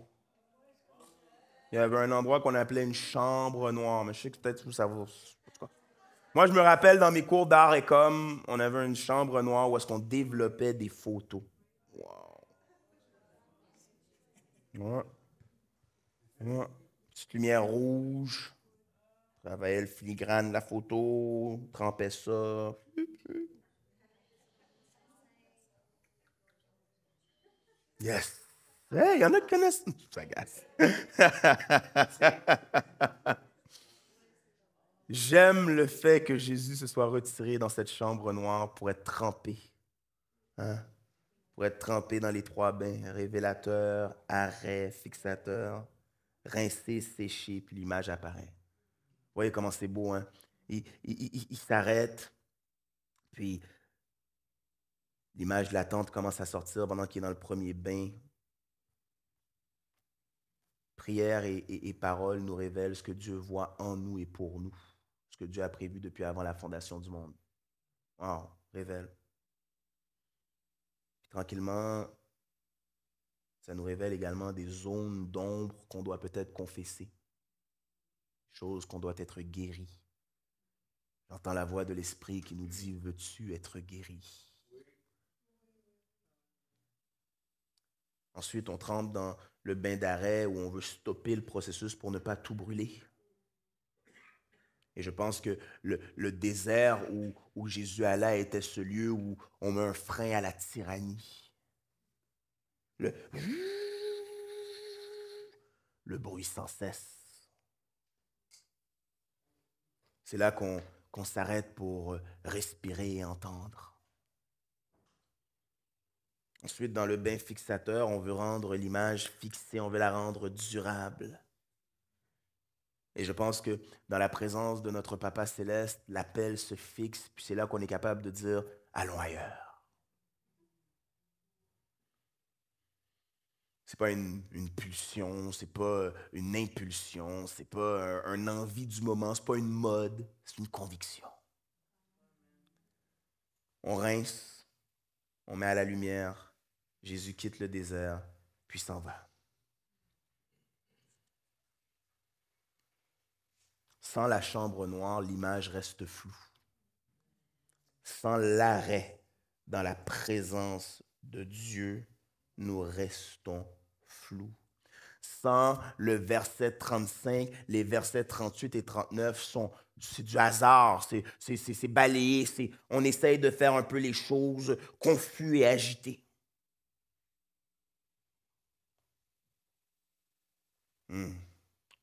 il y avait un endroit qu'on appelait une chambre noire. Mais je sais que peut-être ça va... Moi, je me rappelle dans mes cours d'art et com, on avait une chambre noire où est-ce qu'on développait des photos. Wow. Ouais. Ouais. Petite lumière rouge. Travaillait le filigrane de la photo, trempait ça. Yes. Hey, il y en a qui connaissent. Ça agace. J'aime le fait que Jésus se soit retiré dans cette chambre noire pour être trempé. Hein? Pour être trempé dans les trois bains, révélateur, arrêt, fixateur, rincé, séché, puis l'image apparaît. Vous voyez comment c'est beau, hein? Il s'arrête, puis l'image de la tente commence à sortir pendant qu'il est dans le premier bain. Prière et parole nous révèlent ce que Dieu voit en nous et pour nous, ce que Dieu a prévu depuis avant la fondation du monde. Wow, révèle. Puis, tranquillement, ça nous révèle également des zones d'ombre qu'on doit peut-être confesser, choses qu'on doit être guéri. J'entends la voix de l'Esprit qui nous dit, veux-tu être guéri? Ensuite, on trempe dans le bain d'arrêt où on veut stopper le processus pour ne pas tout brûler. Et je pense que le désert où Jésus allait était ce lieu où on met un frein à la tyrannie. Le bruit sans cesse. C'est là qu'on s'arrête pour respirer et entendre. Ensuite, dans le bain fixateur, on veut rendre l'image fixée, on veut la rendre durable. Et je pense que dans la présence de notre Papa Céleste, l'appel se fixe, puis c'est là qu'on est capable de dire « allons ailleurs ». Ce n'est pas une pulsion, ce n'est pas une impulsion, ce n'est pas un envie du moment, ce n'est pas une mode, c'est une conviction. On rince, on met à la lumière, Jésus quitte le désert, puis s'en va. Sans la chambre noire, l'image reste floue. Sans l'arrêt dans la présence de Dieu, nous restons flous. Sans le verset 35, les versets 38 et 39 c'est du hasard, c'est balayé, on essaye de faire un peu les choses confus et agités.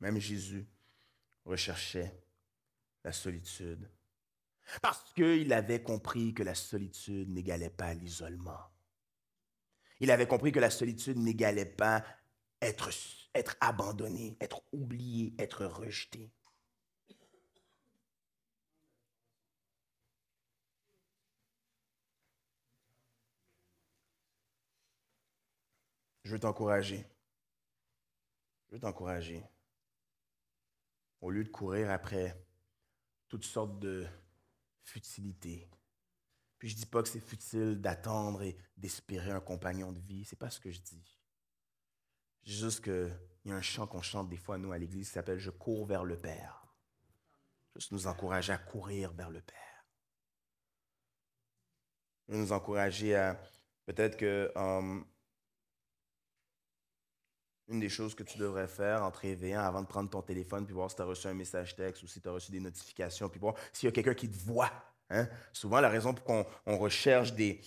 Même Jésus recherchait la solitude parce qu'il avait compris que la solitude n'égalait pas l'isolement. Il avait compris que la solitude n'égalait pas être abandonné, être oublié, être rejeté. Je veux t'encourager. Je veux t'encourager. Au lieu de courir après toutes sortes de futilités. Puis je ne dis pas que c'est futile d'attendre et d'espérer un compagnon de vie. Ce n'est pas ce que je dis. Je dis juste qu'il y a un chant qu'on chante des fois, nous, à l'église, qui s'appelle « Je cours vers le Père ». Juste nous encourager à courir vers le Père. Nous encourager à peut-être que une des choses que tu devrais faire en te réveillant avant de prendre ton téléphone puis voir si tu as reçu un message texte ou si tu as reçu des notifications, puis voir s'il y a quelqu'un qui te voit. Hein? Souvent, la raison pour qu'on recherche des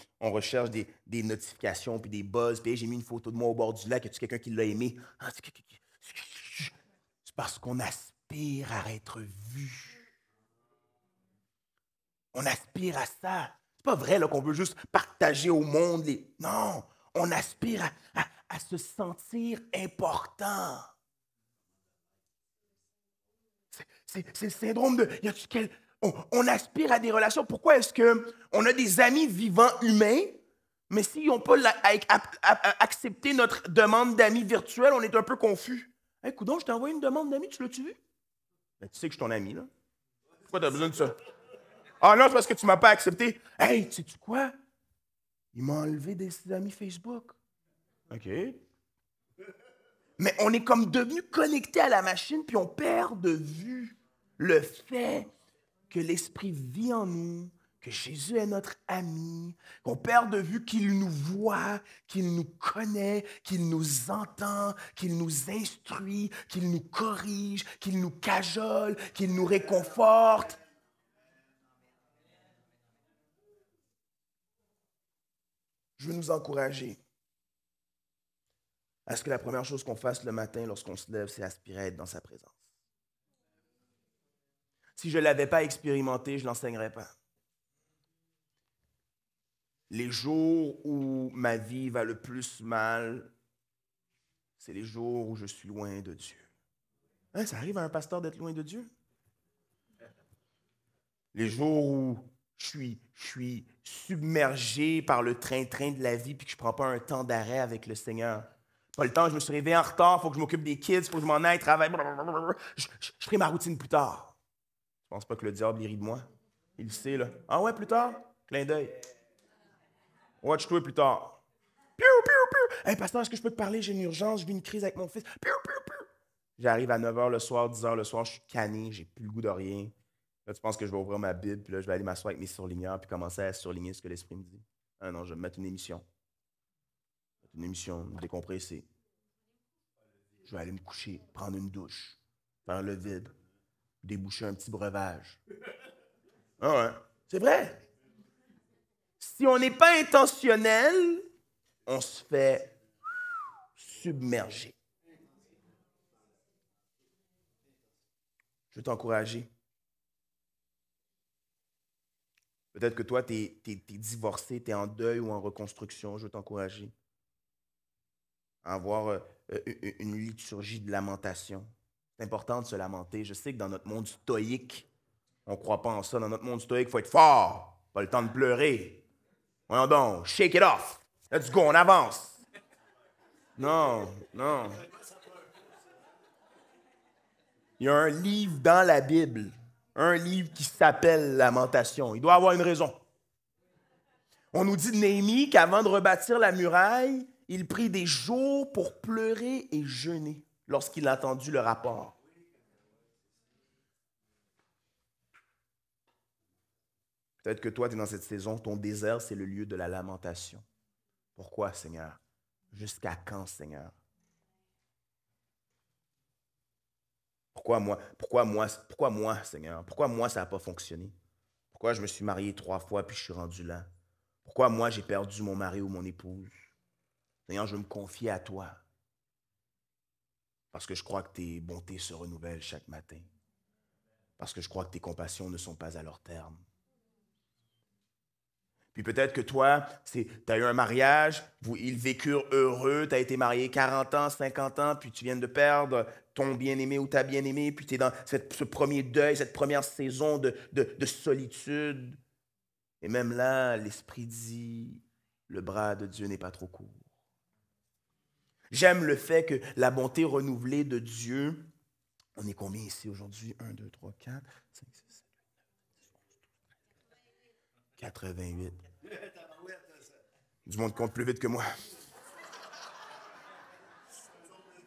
notifications puis des buzz, puis hey, j'ai mis une photo de moi au bord du lac, y a-tu quelqu'un qui l'a aimé? Ah, c'est parce qu'on aspire à être vu. On aspire à ça. C'est pas vrai là, qu'on veut juste partager au monde. Non, on aspire à se sentir important. C'est le syndrome de... On aspire à des relations. Pourquoi est-ce qu'on a des amis vivants humains, mais s'ils n'ont pas accepté notre demande d'amis virtuels, on est un peu confus. Hey, coudonc, je t'ai envoyé une demande d'amis, tu l'as-tu vu? Ben, tu sais que je suis ton ami, là. Pourquoi tu as besoin de ça? Ah non, c'est parce que tu ne m'as pas accepté. Hey, sais-tu quoi? Il m'a enlevé des amis Facebook. OK. Mais on est comme devenu connecté à la machine, puis on perd de vue le fait que l'Esprit vit en nous, que Jésus est notre ami, qu'on perd de vue qu'il nous voit, qu'il nous connaît, qu'il nous entend, qu'il nous instruit, qu'il nous corrige, qu'il nous cajole, qu'il nous réconforte. Je veux nous encourager à ce que la première chose qu'on fasse le matin lorsqu'on se lève, c'est aspirer à être dans sa présence. Si je ne l'avais pas expérimenté, je ne l'enseignerais pas. Les jours où ma vie va le plus mal, c'est les jours où je suis loin de Dieu. Hein, ça arrive à un pasteur d'être loin de Dieu? Les jours où je suis submergé par le train-train de la vie puis que je ne prends pas un temps d'arrêt avec le Seigneur. Pas le temps, je me suis réveillé en retard, il faut que je m'occupe des kids, il faut que je m'en aille, travailler. Je ferai ma routine plus tard. Je pense pas que le diable il rit de moi. Il le sait, là. Ah ouais, plus tard? Clin d'œil. Watch-toi plus tard. Piou, piou, piou. Hey, pasteur, est-ce que je peux te parler? J'ai une urgence, je vis une crise avec mon fils. Piou, piou, piou. J'arrive à 9h le soir, 10h le soir, je suis canné, j'ai plus le goût de rien. Là, tu penses que je vais ouvrir ma Bible, puis là, je vais aller m'asseoir avec mes surligneurs, puis commencer à surligner ce que l'Esprit me dit. Ah non, je vais me mettre une émission. Une émission, me décompresser. Je vais aller me coucher, prendre une douche, faire le vide, déboucher un petit breuvage. Ah ouais, c'est vrai. Si on n'est pas intentionnel, on se fait submerger. Je veux t'encourager. Peut-être que toi, tu es divorcé, tu es en deuil ou en reconstruction. Je veux t'encourager à avoir une liturgie de lamentation. C'est important de se lamenter. Je sais que dans notre monde stoïque, on ne croit pas en ça. Dans notre monde stoïque, il faut être fort. Pas le temps de pleurer. Voyons donc, shake it off. Let's go, on avance. Non, non. Il y a un livre dans la Bible, un livre qui s'appelle Lamentation. Il doit avoir une raison. On nous dit de Néhémie qu'avant de rebâtir la muraille, il prit des jours pour pleurer et jeûner lorsqu'il a entendu le rapport. Peut-être que toi, tu es dans cette saison, ton désert, c'est le lieu de la lamentation. Pourquoi, Seigneur? Jusqu'à quand, Seigneur? Pourquoi moi, Seigneur? Pourquoi moi, ça n'a pas fonctionné? Pourquoi je me suis marié 3 fois puis je suis rendu là? Pourquoi moi, j'ai perdu mon mari ou mon épouse? Seigneur, je veux me confier à toi. Parce que je crois que tes bontés se renouvellent chaque matin. Parce que je crois que tes compassions ne sont pas à leur terme. Puis peut-être que toi, tu as eu un mariage, ils vécurent heureux, tu as été marié 40 ans, 50 ans, puis tu viens de perdre ton bien-aimé ou ta bien-aimée, puis tu es dans ce premier deuil, cette première saison de solitude. Et même là, l'Esprit dit, le bras de Dieu n'est pas trop court. J'aime le fait que la bonté renouvelée de Dieu, on est combien ici aujourd'hui? 1, 2, 3, 4, 5, 6, 7, 8, 88. Du monde compte plus vite que moi.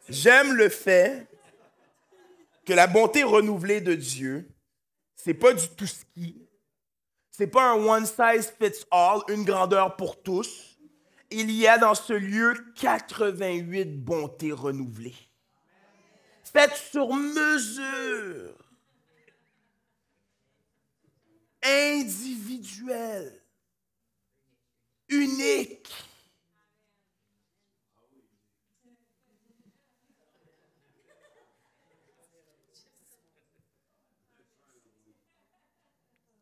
J'aime le fait que la bonté renouvelée de Dieu, c'est pas du tout ski, c'est pas un one size fits all, une grandeur pour tous. Il y a dans ce lieu 88 bontés renouvelées, faites sur mesure, individuelles, uniques.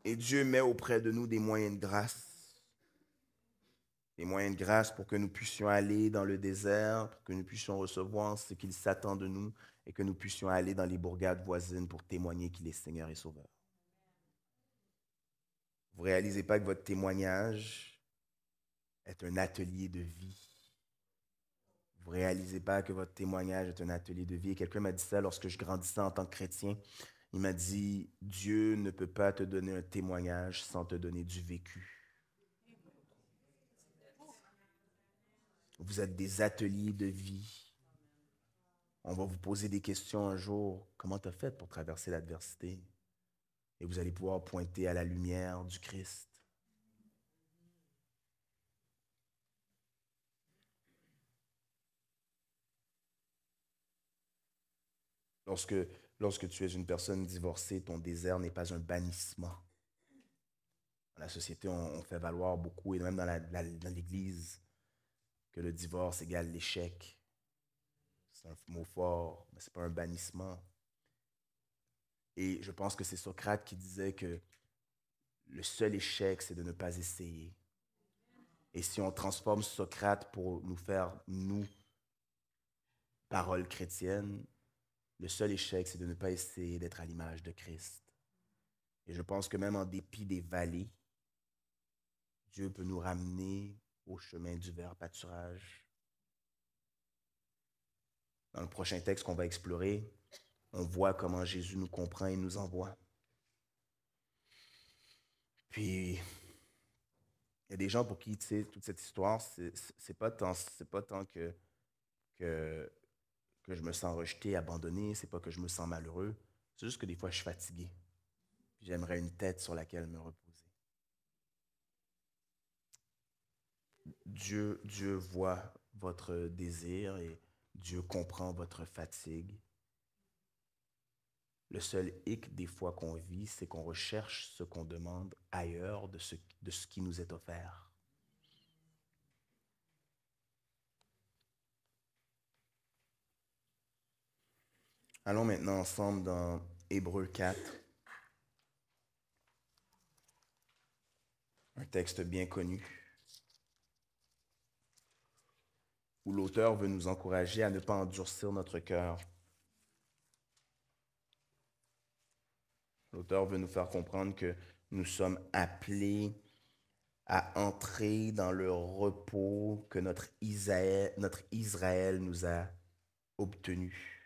Et Dieu met auprès de nous des moyens de grâce. Des moyens de grâce pour que nous puissions aller dans le désert, pour que nous puissions recevoir ce qu'il s'attend de nous et que nous puissions aller dans les bourgades voisines pour témoigner qu'il est Seigneur et Sauveur. Vous ne réalisez pas que votre témoignage est un atelier de vie. Vous ne réalisez pas que votre témoignage est un atelier de vie. Et quelqu'un m'a dit ça lorsque je grandissais en tant que chrétien. Il m'a dit, Dieu ne peut pas te donner un témoignage sans te donner du vécu. Vous êtes des ateliers de vie. On va vous poser des questions un jour. Comment tu as fait pour traverser l'adversité? Et vous allez pouvoir pointer à la lumière du Christ. Lorsque tu es une personne divorcée, ton désert n'est pas un bannissement. Dans la société, on fait valoir beaucoup, et même dans l'Église, que le divorce égale l'échec. C'est un mot fort, mais ce n'est pas un bannissement. Et je pense que c'est Socrate qui disait que le seul échec, c'est de ne pas essayer. Et si on transforme Socrate pour nous faire, nous, paroles chrétiennes, le seul échec, c'est de ne pas essayer d'être à l'image de Christ. Et je pense que même en dépit des vallées, Dieu peut nous ramener au chemin du vert pâturage. Dans le prochain texte qu'on va explorer, on voit comment Jésus nous comprend et nous envoie. Puis, il y a des gens pour qui, tu sais, toute cette histoire, c'est pas tant que je me sens rejeté, abandonné, c'est pas que je me sens malheureux, c'est juste que des fois, je suis fatigué. J'aimerais une tête sur laquelle me reposer. Dieu voit votre désir et Dieu comprend votre fatigue. Le seul hic des fois qu'on vit, c'est qu'on recherche ce qu'on demande ailleurs de ce qui nous est offert. Allons maintenant ensemble dans Hébreux 4. Un texte bien connu, où l'auteur veut nous encourager à ne pas endurcir notre cœur. L'auteur veut nous faire comprendre que nous sommes appelés à entrer dans le repos que notre Israël nous a obtenu.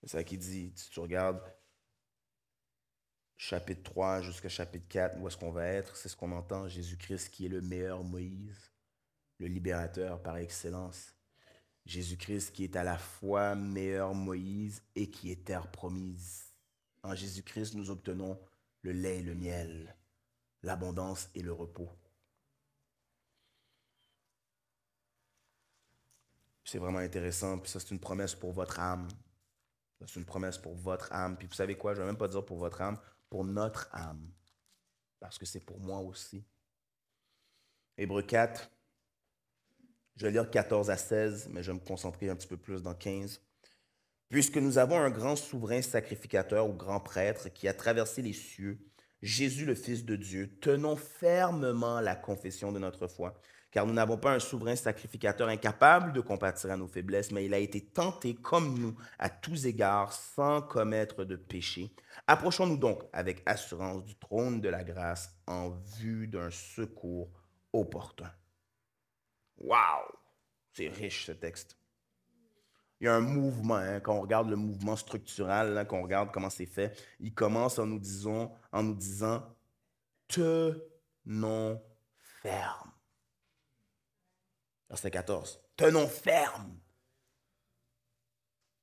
C'est ça qu'il dit, si tu regardes chapitre 3 jusqu'à chapitre 4, où est-ce qu'on va être, c'est ce qu'on entend, Jésus-Christ qui est le meilleur Moïse, le libérateur par excellence. Jésus-Christ qui est à la fois meilleur Moïse et qui est terre promise. En Jésus-Christ, nous obtenons le lait et le miel, l'abondance et le repos. C'est vraiment intéressant, puis ça c'est une promesse pour votre âme. C'est une promesse pour votre âme. Puis vous savez quoi, je ne vais même pas dire pour votre âme, pour notre âme. Parce que c'est pour moi aussi. Hébreux 4, je vais lire 14 à 16, mais je vais me concentrer un petit peu plus dans 15. Puisque nous avons un grand souverain sacrificateur ou grand prêtre qui a traversé les cieux, Jésus le Fils de Dieu, tenons fermement la confession de notre foi. Car nous n'avons pas un souverain sacrificateur incapable de compatir à nos faiblesses, mais il a été tenté comme nous à tous égards, sans commettre de péché. Approchons-nous donc avec assurance du trône de la grâce en vue d'un secours opportun. Wow! C'est riche ce texte. Il y a un mouvement, hein, quand on regarde le mouvement structural, là, quand on regarde comment c'est fait, il commence en nous disant, tenons ferme. Verset 14. Tenons ferme.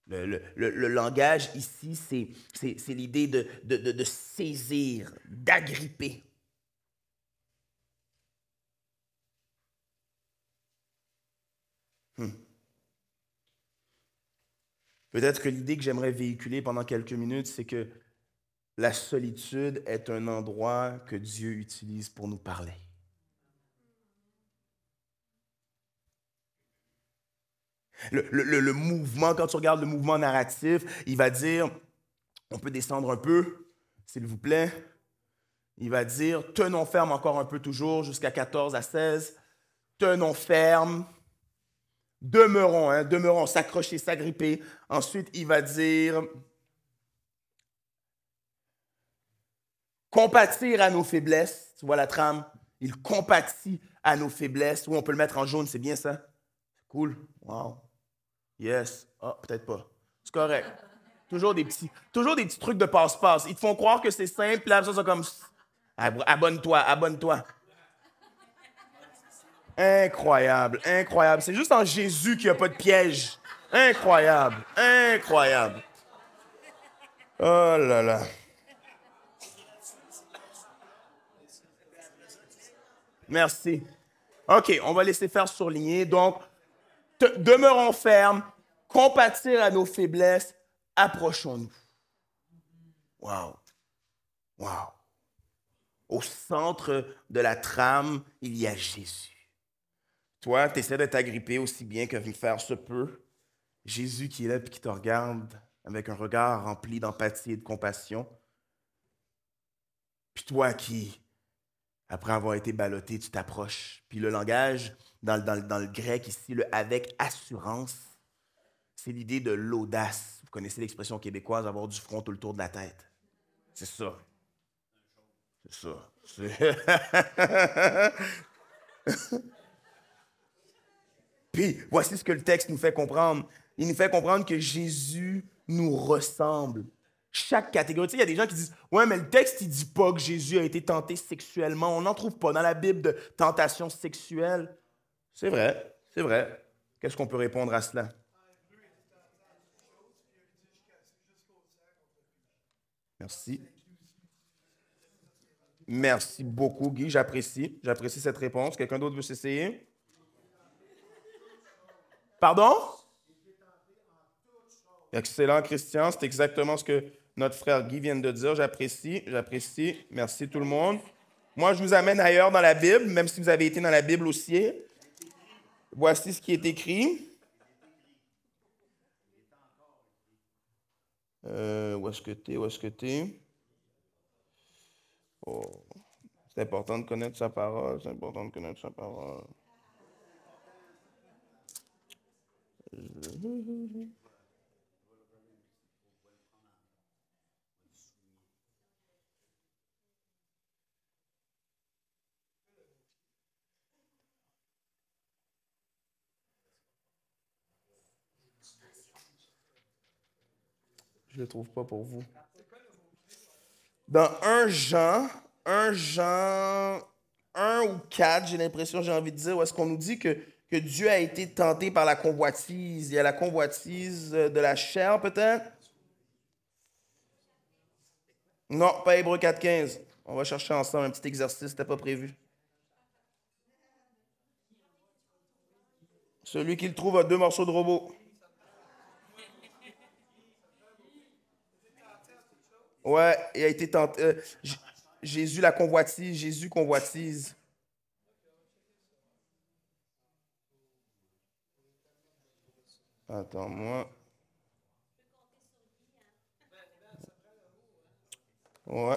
Le langage ici, c'est l'idée de saisir, d'agripper. Peut-être que l'idée que j'aimerais véhiculer pendant quelques minutes, c'est que la solitude est un endroit que Dieu utilise pour nous parler. Le mouvement, quand tu regardes le mouvement narratif, il va dire, on peut descendre un peu, s'il vous plaît. Il va dire, tenons ferme encore un peu toujours, jusqu'à 14 à 16. Tenons ferme. Demeurons, s'accrocher, s'agripper. Ensuite, il va dire, compatir à nos faiblesses. Tu vois la trame? Il compatit à nos faiblesses. Oui, on peut le mettre en jaune, c'est bien ça? Cool. Wow. Yes. Ah, peut-être pas. C'est correct. Toujours des petits trucs de passe-passe. Ils te font croire que c'est simple, là, ça, c'est comme... Abonne-toi. Incroyable. C'est juste en Jésus qu'il n'y a pas de piège. Incroyable. Oh là là. Merci. OK, on va laisser faire surligner. Donc, demeurons fermes, compatir à nos faiblesses, approchons-nous. Wow. Au centre de la trame, il y a Jésus. Toi, tu essaies de t'agripper aussi bien que faire se peut. Jésus qui est là et qui te regarde avec un regard rempli d'empathie et de compassion. Puis toi qui, après avoir été ballotté, tu t'approches. Puis le langage, dans le grec ici, le avec assurance, c'est l'idée de l'audace. Vous connaissez l'expression québécoise, avoir du front tout le tour de la tête. C'est ça. C'est ça. Puis, voici ce que le texte nous fait comprendre. Il nous fait comprendre que Jésus nous ressemble. Chaque catégorie. Tu sais, il y a des gens qui disent « Ouais, mais le texte, il ne dit pas que Jésus a été tenté sexuellement. On n'en trouve pas dans la Bible de tentation sexuelle. » C'est vrai, c'est vrai. Qu'est-ce qu'on peut répondre à cela? Merci. Merci beaucoup, Guy. J'apprécie. J'apprécie cette réponse. Quelqu'un d'autre veut s'essayer? Pardon? Excellent, Christian. C'est exactement ce que notre frère Guy vient de dire. J'apprécie, j'apprécie. Merci tout le monde. Moi, je vous amène ailleurs dans la Bible, même si vous avez été dans la Bible aussi. Voici ce qui est écrit. Où est-ce que tu es? Où est-ce que tu es? Oh. C'est important de connaître sa parole. C'est important de connaître sa parole. Je ne le trouve pas pour vous. Dans 1 Jean 1 ou 4, j'ai l'impression, j'ai envie de dire, où est-ce qu'on nous dit que Dieu a été tenté par la convoitise. Il y a la convoitise de la chair, peut-être? Non, pas Hébreux 4,15. On va chercher ensemble un petit exercice, c'était pas prévu. Celui qui le trouve a 2 morceaux de robot. Ouais, il a été tenté. Jésus la convoitise, Jésus convoitise. Attends-moi. Ouais.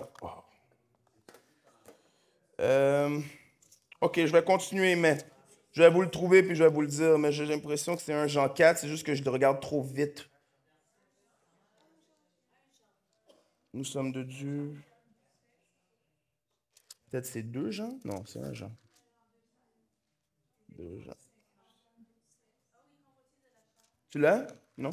OK, je vais continuer, mais je vais vous le trouver puis je vais vous le dire, mais j'ai l'impression que c'est 1 Jean 4, c'est juste que je le regarde trop vite. Nous sommes de Dieu. Peut-être c'est 2 Jean? Non, c'est 1 Jean. 2 Jean. Tu l'as? Non?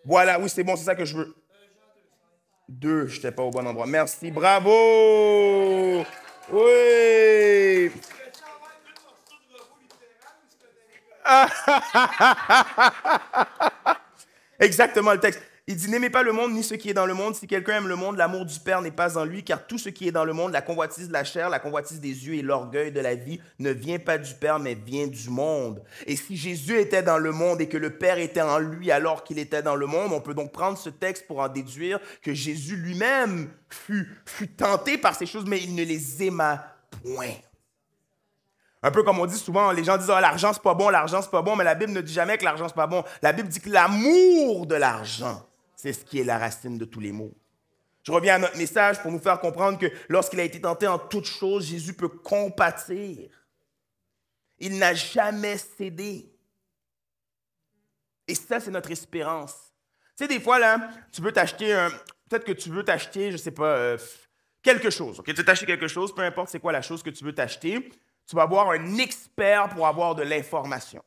Voilà, oui, c'est bon, c'est ça que je veux. 2, je n'étais pas au bon endroit. Merci, bravo! Oui! Exactement le texte. Il dit, n'aimez pas le monde ni ce qui est dans le monde. Si quelqu'un aime le monde, l'amour du Père n'est pas en lui, car tout ce qui est dans le monde, la convoitise de la chair, la convoitise des yeux et l'orgueil de la vie, ne vient pas du Père, mais vient du monde. Et si Jésus était dans le monde et que le Père était en lui alors qu'il était dans le monde, on peut donc prendre ce texte pour en déduire que Jésus lui-même fut tenté par ces choses, mais il ne les aima point. Un peu comme on dit souvent, les gens disent ah, l'argent c'est pas bon, mais la Bible ne dit jamais que l'argent c'est pas bon. La Bible dit que l'amour de l'argent, c'est ce qui est la racine de tous les maux. Je reviens à notre message pour nous faire comprendre que lorsqu'il a été tenté en toutes choses, Jésus peut compatir. Il n'a jamais cédé. Et ça, c'est notre espérance. Tu sais, des fois, là, tu veux t'acheter peut-être que tu veux t'acheter, je ne sais pas, quelque chose. Okay? Tu veux t'acheter quelque chose, peu importe c'est quoi la chose que tu veux t'acheter. Tu vas avoir un expert pour avoir de l'information.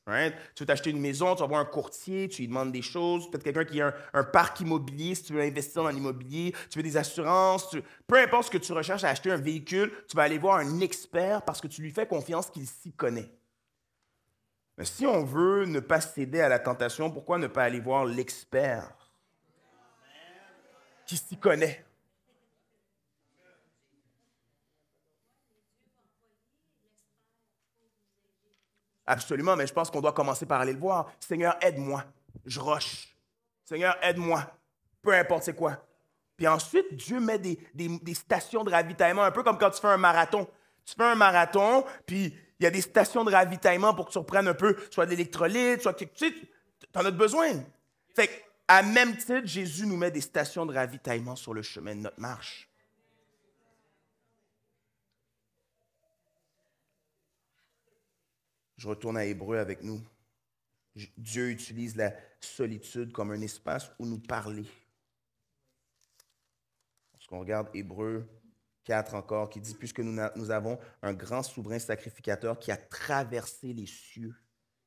Right? Tu veux t'acheter une maison, tu vas voir un courtier, tu lui demandes des choses. Peut-être quelqu'un qui a un parc immobilier, si tu veux investir dans l'immobilier, tu veux des assurances. Peu importe ce que tu recherches à acheter un véhicule, tu vas aller voir un expert parce que tu lui fais confiance qu'il s'y connaît. Mais si on veut ne pas céder à la tentation, pourquoi ne pas aller voir l'expert qui s'y connaît? Absolument, mais je pense qu'on doit commencer par aller le voir. Seigneur, aide-moi. Je rush. Seigneur, aide-moi. Peu importe c'est quoi. Puis ensuite, Dieu met des stations de ravitaillement, un peu comme quand tu fais un marathon. Tu fais un marathon, puis il y a des stations de ravitaillement pour que tu reprennes un peu, soit de l'électrolyte, soit... Tu sais, tu en as besoin. Fait qu'à même titre, Jésus nous met des stations de ravitaillement sur le chemin de notre marche. Je retourne à Hébreu avec nous. Dieu utilise la solitude comme un espace où nous parler. Lorsqu'on regarde Hébreu 4 encore, qui dit, puisque nous avons un grand souverain sacrificateur qui a traversé les cieux.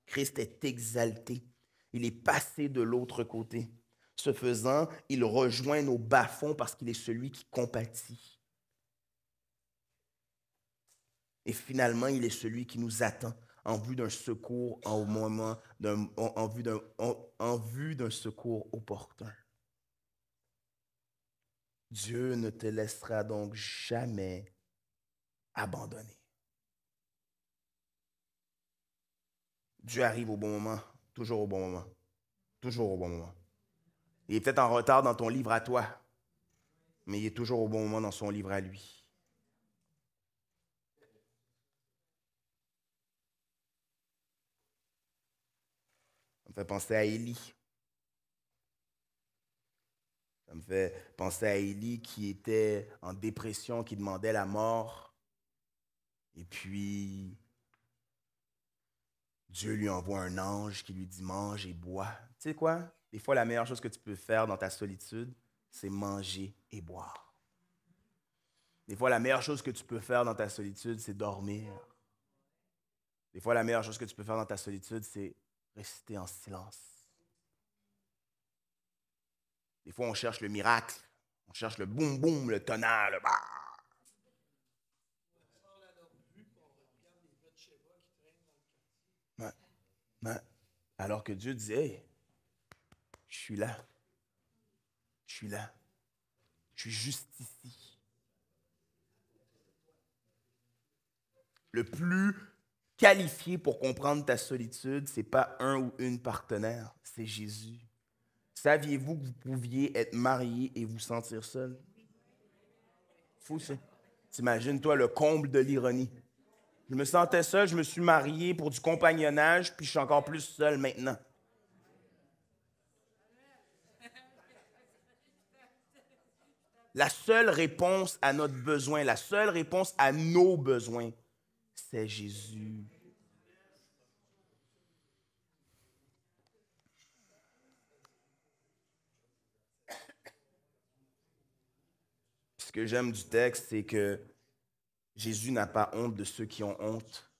Christ est exalté. Il est passé de l'autre côté. Ce faisant, il rejoint nos bas-fonds parce qu'il est celui qui compatit. Et finalement, il est celui qui nous attend en vue d'un secours en vue d'un secours opportun. Dieu ne te laissera donc jamais abandonner. Dieu arrive au bon moment, toujours au bon moment, toujours au bon moment. Il est peut-être en retard dans ton livre à toi, mais il est toujours au bon moment dans son livre à lui. Ça me fait penser à Élie. Ça me fait penser à Élie qui était en dépression, qui demandait la mort. Et puis, Dieu lui envoie un ange qui lui dit « mange et bois ». Tu sais quoi? Des fois, la meilleure chose que tu peux faire dans ta solitude, c'est manger et boire. Des fois, la meilleure chose que tu peux faire dans ta solitude, c'est dormir. Des fois, la meilleure chose que tu peux faire dans ta solitude, c'est rester en silence. Des fois, on cherche le miracle. On cherche le boum boum, le tonnerre, le bah. Ouais, ouais. Alors que Dieu dit, hey, je suis là. Je suis là. Je suis juste ici. Le plus qualifié pour comprendre ta solitude, ce n'est pas un ou une partenaire, c'est Jésus. Saviez-vous que vous pouviez être marié et vous sentir seul? Fou ça. T'imagines-toi le comble de l'ironie. Je me sentais seul, je me suis marié pour du compagnonnage, puis je suis encore plus seul maintenant. La seule réponse à notre besoin, la seule réponse à nos besoins, c'est Jésus. Ce que j'aime du texte, c'est que Jésus n'a pas honte de ceux qui ont honte.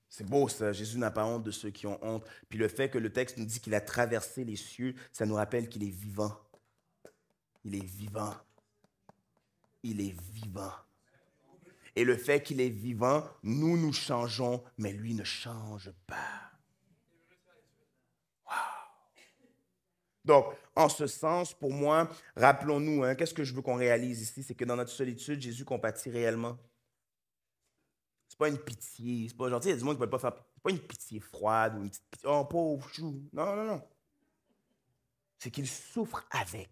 C'est beau ça, Jésus n'a pas honte de ceux qui ont honte. Puis le fait que le texte nous dit qu'il a traversé les cieux, ça nous rappelle qu'il est vivant. Il est vivant. Il est vivant. Et le fait qu'il est vivant, nous changeons, mais lui ne change pas. Wow. Donc, en ce sens, pour moi, rappelons-nous, qu'est-ce que je veux qu'on réalise ici, c'est que dans notre solitude, Jésus compatit réellement. C'est pas une pitié, c'est pas gentil, il y a du monde qui ne peut pas faire, c'est pas une pitié froide ou une petite pitié, oh pauvre chou, non, non, non. C'est qu'il souffre avec.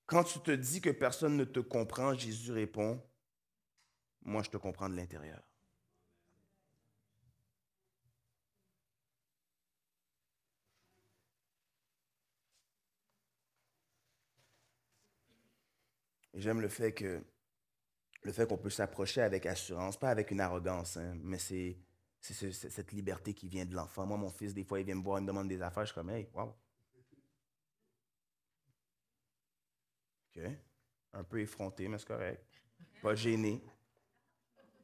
Quand tu te dis que personne ne te comprend, Jésus répond, moi je te comprends de l'intérieur. Et j'aime le fait qu'on peut s'approcher avec assurance, pas avec une arrogance, mais c'est cette liberté qui vient de l'enfant. Moi, mon fils, des fois, il vient me voir, il me demande des affaires, je suis comme, hey, wow. OK. Un peu effronté, mais c'est correct. Pas gêné.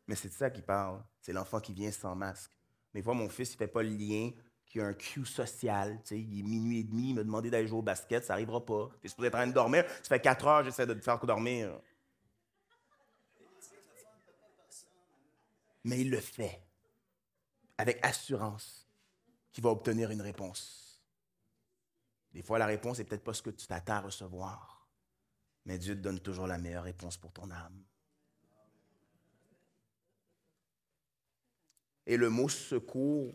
Mais c'est de ça qu'il parle. C'est l'enfant qui vient sans masque. Des fois, mon fils, il ne fait pas le lien qu'il y a un cue social. Tu sais, il est minuit et demi, il m'a demandé d'aller jouer au basket, ça n'arrivera pas. Tu es supposé être en train de dormir, ça fait 4 heures, j'essaie de te faire dormir. Mais il le fait avec assurance qu'il va obtenir une réponse. Des fois, la réponse n'est peut-être pas ce que tu t'attends à recevoir, mais Dieu te donne toujours la meilleure réponse pour ton âme. Et le mot secours,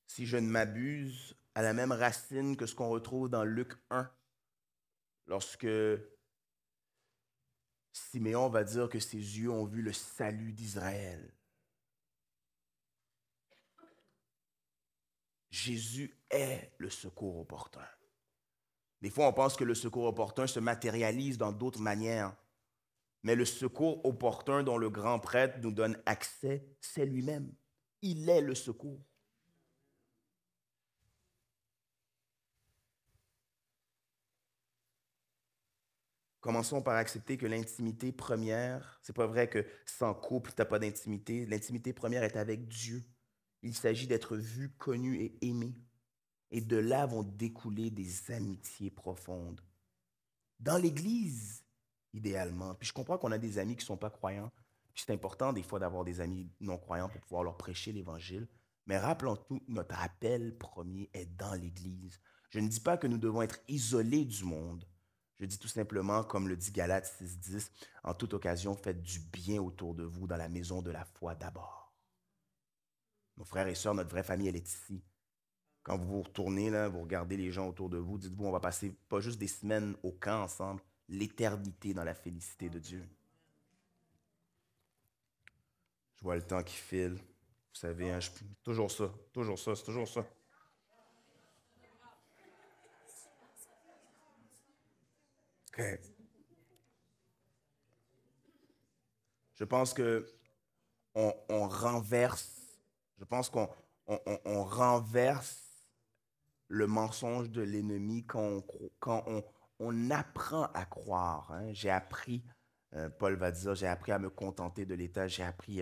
si je ne m'abuse, a la même racine que ce qu'on retrouve dans Luc 1, lorsque Siméon va dire que ses yeux ont vu le salut d'Israël. Jésus est le secours opportun. Des fois, on pense que le secours opportun se matérialise dans d'autres manières. Mais le secours opportun dont le grand prêtre nous donne accès, c'est lui-même. Il est le secours. Commençons par accepter que l'intimité première, c'est pas vrai que sans couple, tu n'as pas d'intimité. L'intimité première est avec Dieu. Il s'agit d'être vu, connu et aimé. Et de là vont découler des amitiés profondes. Dans l'Église, idéalement. Puis je comprends qu'on a des amis qui ne sont pas croyants. Puis c'est important des fois d'avoir des amis non-croyants pour pouvoir leur prêcher l'Évangile. Mais rappelons-nous, notre appel premier est dans l'Église. Je ne dis pas que nous devons être isolés du monde. Je dis tout simplement, comme le dit Galates 6,10, en toute occasion, faites du bien autour de vous dans la maison de la foi d'abord. Nos frères et sœurs, notre vraie famille, elle est ici. Quand vous vous retournez, là, vous regardez les gens autour de vous, dites-vous, on va passer pas juste des semaines au camp ensemble, l'éternité dans la félicité de Dieu. Je vois le temps qui file. Vous savez, hein, toujours ça, c'est toujours ça. OK. Je pense que on renverse, je pense qu'on renverse le mensonge de l'ennemi quand on apprend à croire. Hein. J'ai appris, Paul va dire, j'ai appris à me contenter de l'état, j'ai appris,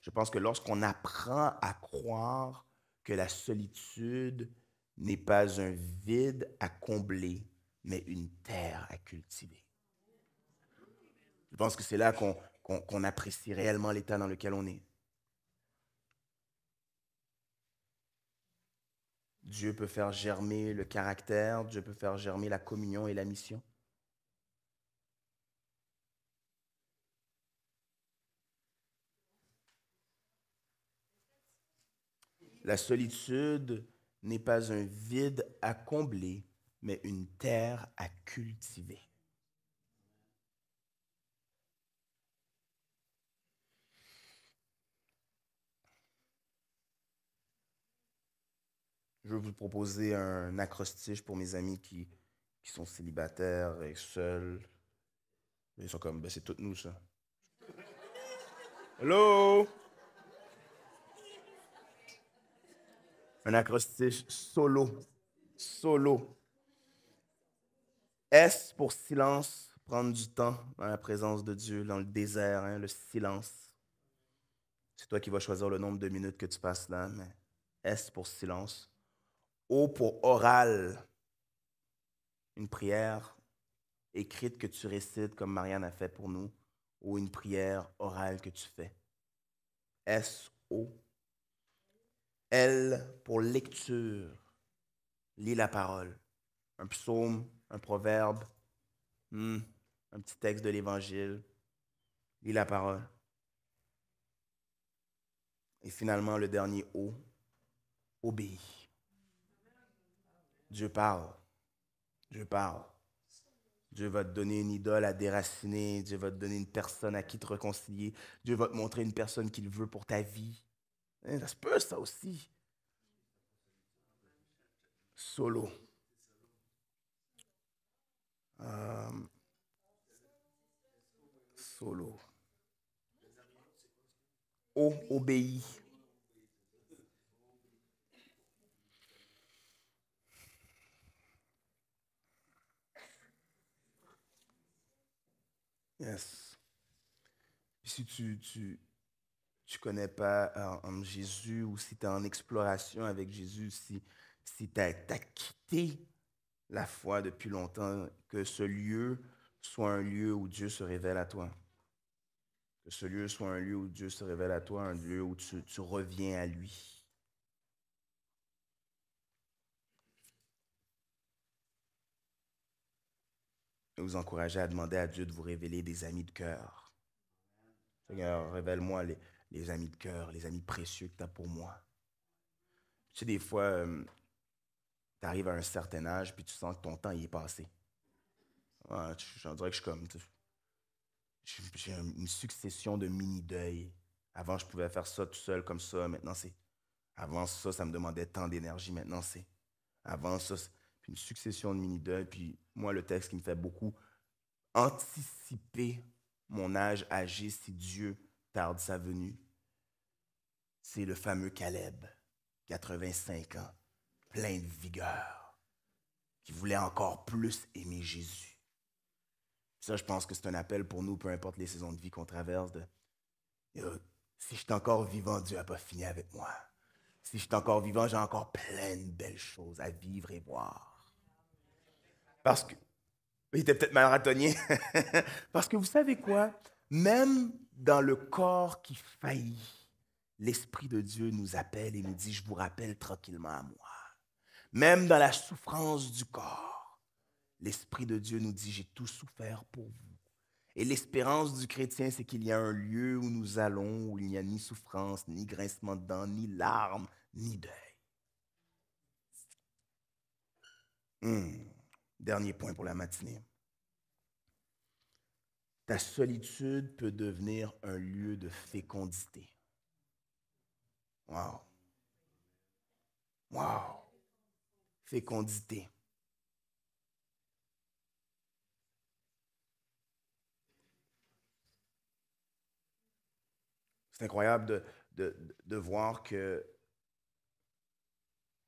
je pense que lorsqu'on apprend à croire que la solitude n'est pas un vide à combler, mais une terre à cultiver. Je pense que c'est là qu'on apprécie réellement l'état dans lequel on est. Dieu peut faire germer le caractère, Dieu peut faire germer la communion et la mission. La solitude n'est pas un vide à combler, mais une terre à cultiver. Je vais vous proposer un acrostiche pour mes amis qui sont célibataires et seuls. Ils sont comme, ben c'est toutes nous ça. Hello! Un acrostiche solo. Solo. S pour silence, prendre du temps dans la présence de Dieu, dans le désert, hein, le silence. C'est toi qui vas choisir le nombre de minutes que tu passes là, mais S pour silence. O pour oral, une prière écrite que tu récites comme Marianne a fait pour nous, ou une prière orale que tu fais. S-O. L pour lecture, lis la parole. Un psaume, un proverbe, un petit texte de l'Évangile, lis la parole. Et finalement, le dernier O, obéis. Dieu parle. Dieu parle. Dieu va te donner une idole à déraciner. Dieu va te donner une personne à qui te réconcilier. Dieu va te montrer une personne qu'il veut pour ta vie. Hein, ça se peut, ça aussi. Solo. Euh, solo. O, obéis. Yes. Si tu connais pas Jésus ou si tu es en exploration avec Jésus, si tu as quitté la foi depuis longtemps, que ce lieu soit un lieu où Dieu se révèle à toi. Que ce lieu soit un lieu où Dieu se révèle à toi, un lieu où tu reviens à lui. Je vous encourager à demander à Dieu de vous révéler des amis de cœur. Seigneur, révèle-moi les amis de cœur, les amis précieux que tu as pour moi. Tu sais, des fois, tu arrives à un certain âge, puis tu sens que ton temps y est passé. Ouais, j'en dirais que je suis comme, j'ai une succession de mini-deuils. Avant, je pouvais faire ça tout seul comme ça. Maintenant, c'est. Avant ça, ça me demandait tant d'énergie. Maintenant, c'est. Avant ça. Puis puis une succession de mini-deuils, puis moi, le texte qui me fait beaucoup anticiper mon âge âgé si Dieu tarde sa venue, c'est le fameux Caleb, 85 ans, plein de vigueur, qui voulait encore plus aimer Jésus. Ça, je pense que c'est un appel pour nous, peu importe les saisons de vie qu'on traverse, de si je suis encore vivant, Dieu n'a pas fini avec moi. Si je suis encore vivant, j'ai encore plein de belles choses à vivre et voir. Parce que, il était peut-être marathonien. Parce que vous savez quoi? Même dans le corps qui faillit, l'Esprit de Dieu nous appelle et nous dit, je vous rappelle tranquillement à moi. Même dans la souffrance du corps, l'Esprit de Dieu nous dit, j'ai tout souffert pour vous. Et l'espérance du chrétien, c'est qu'il y a un lieu où nous allons, où il n'y a ni souffrance, ni grincement de dents, ni larmes, ni deuil. Dernier point pour la matinée. Ta solitude peut devenir un lieu de fécondité. Wow. Wow. Fécondité. C'est incroyable de voir que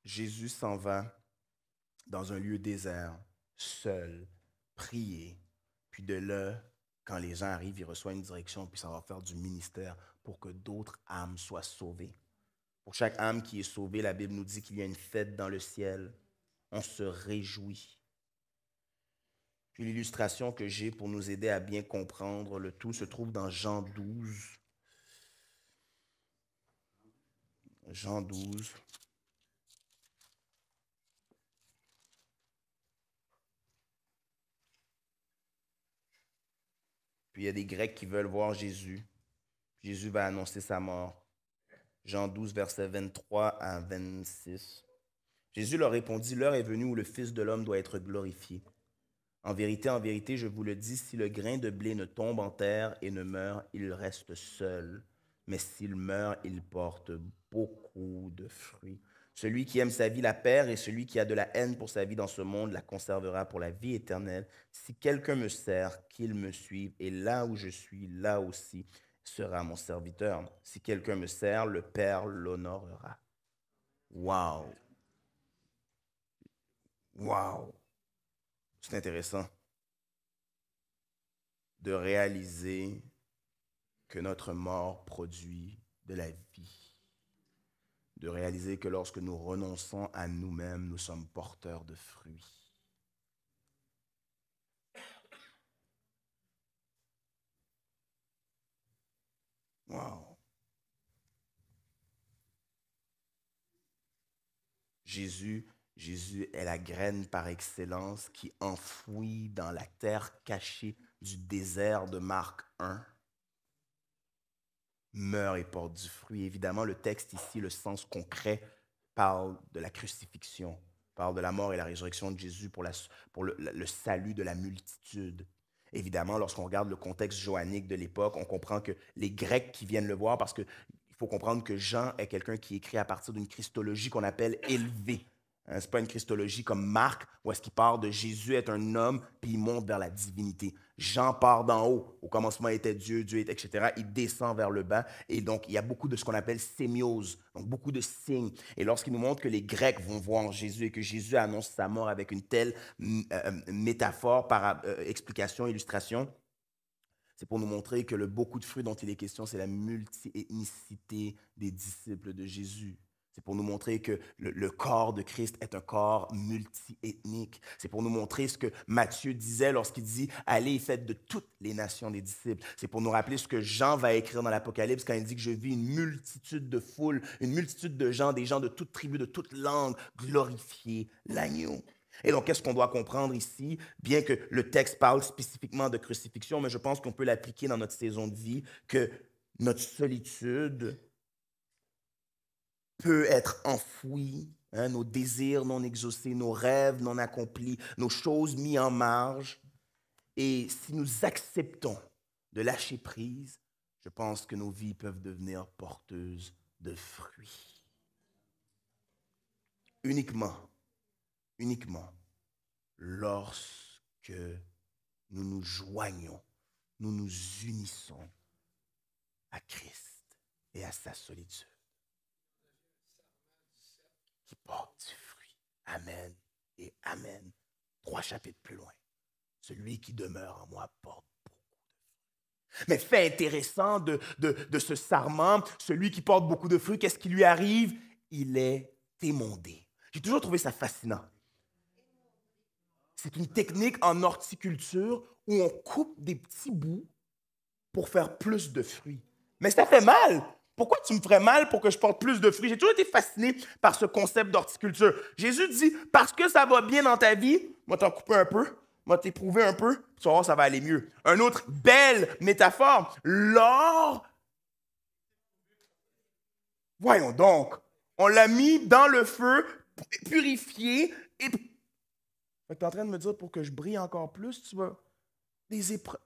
Jésus s'en va dans un lieu désert, seul, prier, puis de là, quand les gens arrivent, il reçoit une direction, puis ça va faire du ministère pour que d'autres âmes soient sauvées. Pour chaque âme qui est sauvée, la Bible nous dit qu'il y a une fête dans le ciel. On se réjouit. Puis l'illustration que j'ai pour nous aider à bien comprendre le tout se trouve dans Jean 12. Jean 12. Puis il y a des Grecs qui veulent voir Jésus. Jésus va annoncer sa mort. Jean 12, versets 23 à 26. Jésus leur répondit, l'heure est venue où le Fils de l'homme doit être glorifié. En vérité, je vous le dis, si le grain de blé ne tombe en terre et ne meurt, il reste seul. Mais s'il meurt, il porte beaucoup de fruits. Celui qui aime sa vie la perd, et celui qui a de la haine pour sa vie dans ce monde la conservera pour la vie éternelle. Si quelqu'un me sert, qu'il me suive, et là où je suis, là aussi sera mon serviteur. Si quelqu'un me sert, le Père l'honorera. Wow! Wow! C'est intéressant de réaliser que notre mort produit de la vie. De réaliser que lorsque nous renonçons à nous-mêmes, nous sommes porteurs de fruits. Wow! Jésus est la graine par excellence qui enfouit dans la terre cachée du désert de Marc 1 meurt et porte du fruit. Évidemment, le texte ici, le sens concret, parle de la crucifixion, parle de la mort et la résurrection de Jésus pour le salut de la multitude. Évidemment, lorsqu'on regarde le contexte johannique de l'époque, on comprend que les Grecs qui viennent le voir, parce qu'il faut comprendre que Jean est quelqu'un qui écrit à partir d'une christologie qu'on appelle élevée. Ce n'est pas une christologie comme Marc, où est-ce qu'il part de Jésus est un homme, puis il monte vers la divinité. Jean part d'en haut. Au commencement était Dieu, Dieu était, etc. Il descend vers le bas. Et donc, il y a beaucoup de ce qu'on appelle sémiose, donc beaucoup de signes. Et lorsqu'il nous montre que les Grecs vont voir Jésus et que Jésus annonce sa mort avec une telle métaphore, par explication, illustration, c'est pour nous montrer que le beaucoup de fruits dont il est question, c'est la multi-ethnicité des disciples de Jésus. C'est pour nous montrer que le corps de Christ est un corps multi-ethnique. C'est pour nous montrer ce que Matthieu disait lorsqu'il dit « Allez et faites de toutes les nations des disciples ». C'est pour nous rappeler ce que Jean va écrire dans l'Apocalypse quand il dit que je vis une multitude de foules, une multitude de gens, des gens de toute tribu, de toute langue, glorifier l'agneau. Et donc, qu'est-ce qu'on doit comprendre ici? Bien que le texte parle spécifiquement de crucifixion, mais je pense qu'on peut l'appliquer dans notre saison de vie, que notre solitude peut être enfouie, nos désirs non exaucés, nos rêves non accomplis, nos choses mises en marge. Et si nous acceptons de lâcher prise, je pense que nos vies peuvent devenir porteuses de fruits. Uniquement lorsque nous nous joignons, nous nous unissons à Christ et à sa solitude, qui porte du fruit. Amen et amen. 3 chapitres plus loin. Celui qui demeure en moi porte beaucoup de fruits. Mais fait intéressant de ce sarment, celui qui porte beaucoup de fruits, qu'est-ce qui lui arrive? Il est émondé. J'ai toujours trouvé ça fascinant. C'est une technique en horticulture où on coupe des petits bouts pour faire plus de fruits. Mais ça fait mal. Pourquoi tu me ferais mal pour que je porte plus de fruits? J'ai toujours été fasciné par ce concept d'horticulture. Jésus dit, parce que ça va bien dans ta vie, moi t'en couper un peu, moi t'éprouver un peu, tu vas voir, ça va aller mieux. Un autre belle métaphore, l'or, voyons donc, on l'a mis dans le feu, purifié, et tu es en train de me dire pour que je brille encore plus, tu vas, les épreuves.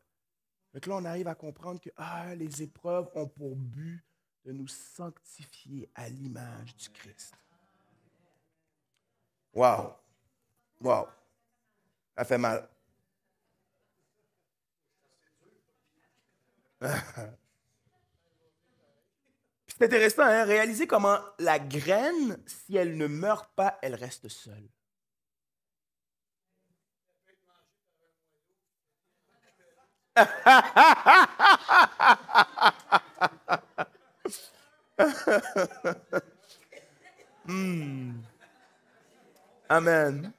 Donc là, on arrive à comprendre que les épreuves ont pour but de nous sanctifier à l'image du Christ. Wow! Wow! Ça fait mal. C'est intéressant, hein? Réaliser comment la graine, si elle ne meurt pas, elle reste seule. Amen.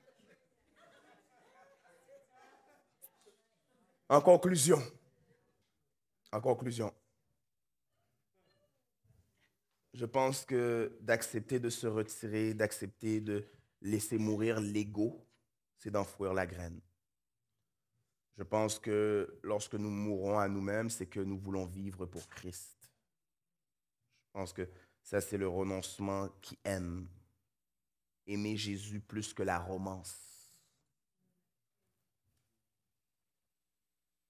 En conclusion, je pense que d'accepter de se retirer, d'accepter de laisser mourir l'ego, c'est d'enfouir la graine. Je pense que lorsque nous mourrons à nous-mêmes, c'est que nous voulons vivre pour Christ. Je pense que ça, c'est le renoncement qui aime. Aimer Jésus plus que la romance.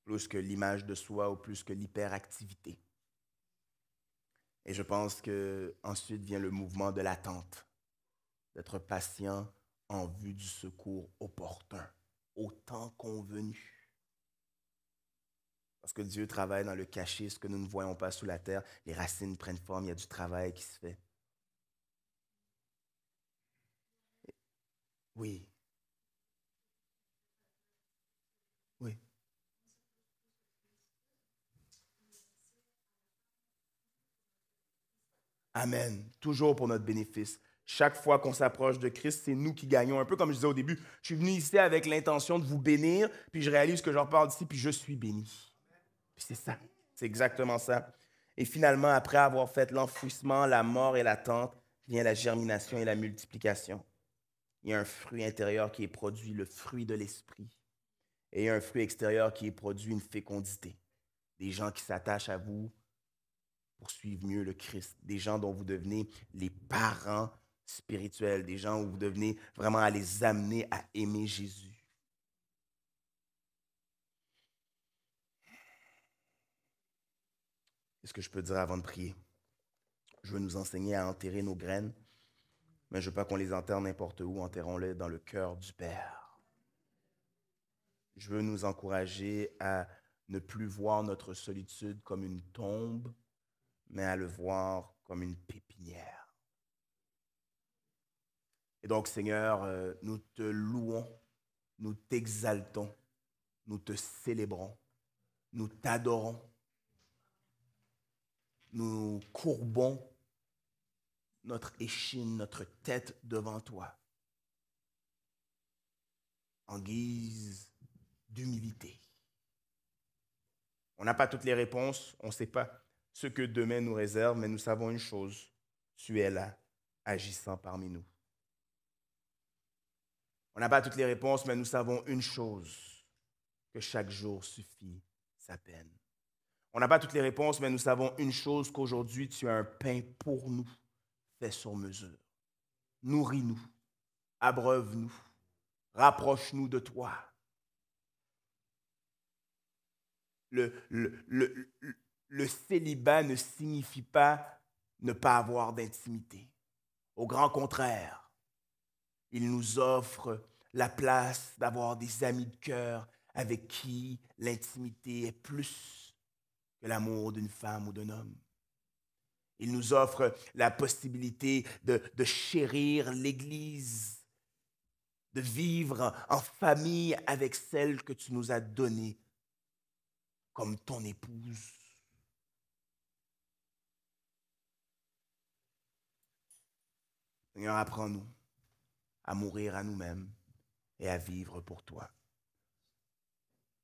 Plus que l'image de soi ou plus que l'hyperactivité. Et je pense qu'ensuite vient le mouvement de l'attente. D'être patient en vue du secours opportun, au temps convenu. Parce que Dieu travaille dans le caché, ce que nous ne voyons pas sous la terre. Les racines prennent forme, il y a du travail qui se fait. Oui. Oui. Amen. Toujours pour notre bénéfice. Chaque fois qu'on s'approche de Christ, c'est nous qui gagnons. Un peu comme je disais au début, je suis venu ici avec l'intention de vous bénir, puis je réalise que je repars d'ici, puis je suis béni. Puis c'est ça. C'est exactement ça. Et finalement, après avoir fait l'enfouissement, la mort et l'attente, vient la germination et la multiplication. Il y a un fruit intérieur qui est produit, le fruit de l'esprit. Et il y a un fruit extérieur qui est produit, une fécondité. Des gens qui s'attachent à vous pour suivre mieux le Christ. Des gens dont vous devenez les parents spirituels. Des gens où vous devenez vraiment à les amener à aimer Jésus. Qu'est-ce que je peux dire avant de prier? Je veux nous enseigner à enterrer nos graines, mais je ne veux pas qu'on les enterre n'importe où. Enterrons-les dans le cœur du Père. Je veux nous encourager à ne plus voir notre solitude comme une tombe, mais à le voir comme une pépinière. Et donc, Seigneur, nous te louons, nous t'exaltons, nous te célébrons, nous t'adorons, nous courbons notre échine, notre tête devant toi, en guise d'humilité. On n'a pas toutes les réponses, on ne sait pas ce que demain nous réserve, mais nous savons une chose, tu es là, agissant parmi nous. On n'a pas toutes les réponses, mais nous savons une chose, que chaque jour suffit sa peine. On n'a pas toutes les réponses, mais nous savons une chose, qu'aujourd'hui tu as un pain pour nous, fait sur mesure. Nourris-nous, abreuve-nous, rapproche-nous de toi. Le célibat ne signifie pas ne pas avoir d'intimité. Au grand contraire, il nous offre la place d'avoir des amis de cœur avec qui l'intimité est plus que l'amour d'une femme ou d'un homme. Il nous offre la possibilité de chérir l'Église, de vivre en famille avec celle que tu nous as donnée comme ton épouse. Seigneur, apprends-nous à mourir à nous-mêmes et à vivre pour toi.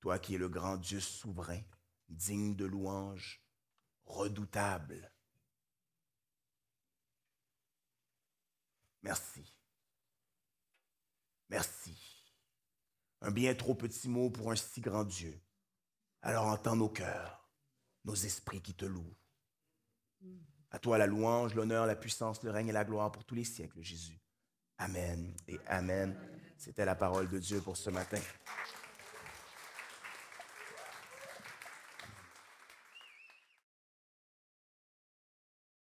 Toi qui es le grand Dieu souverain, digne de louange, redoutable. Merci. Merci. Un bien trop petit mot pour un si grand Dieu. Alors entends nos cœurs, nos esprits qui te louent. À toi la louange, l'honneur, la puissance, le règne et la gloire pour tous les siècles, Jésus. Amen et amen. C'était la parole de Dieu pour ce matin.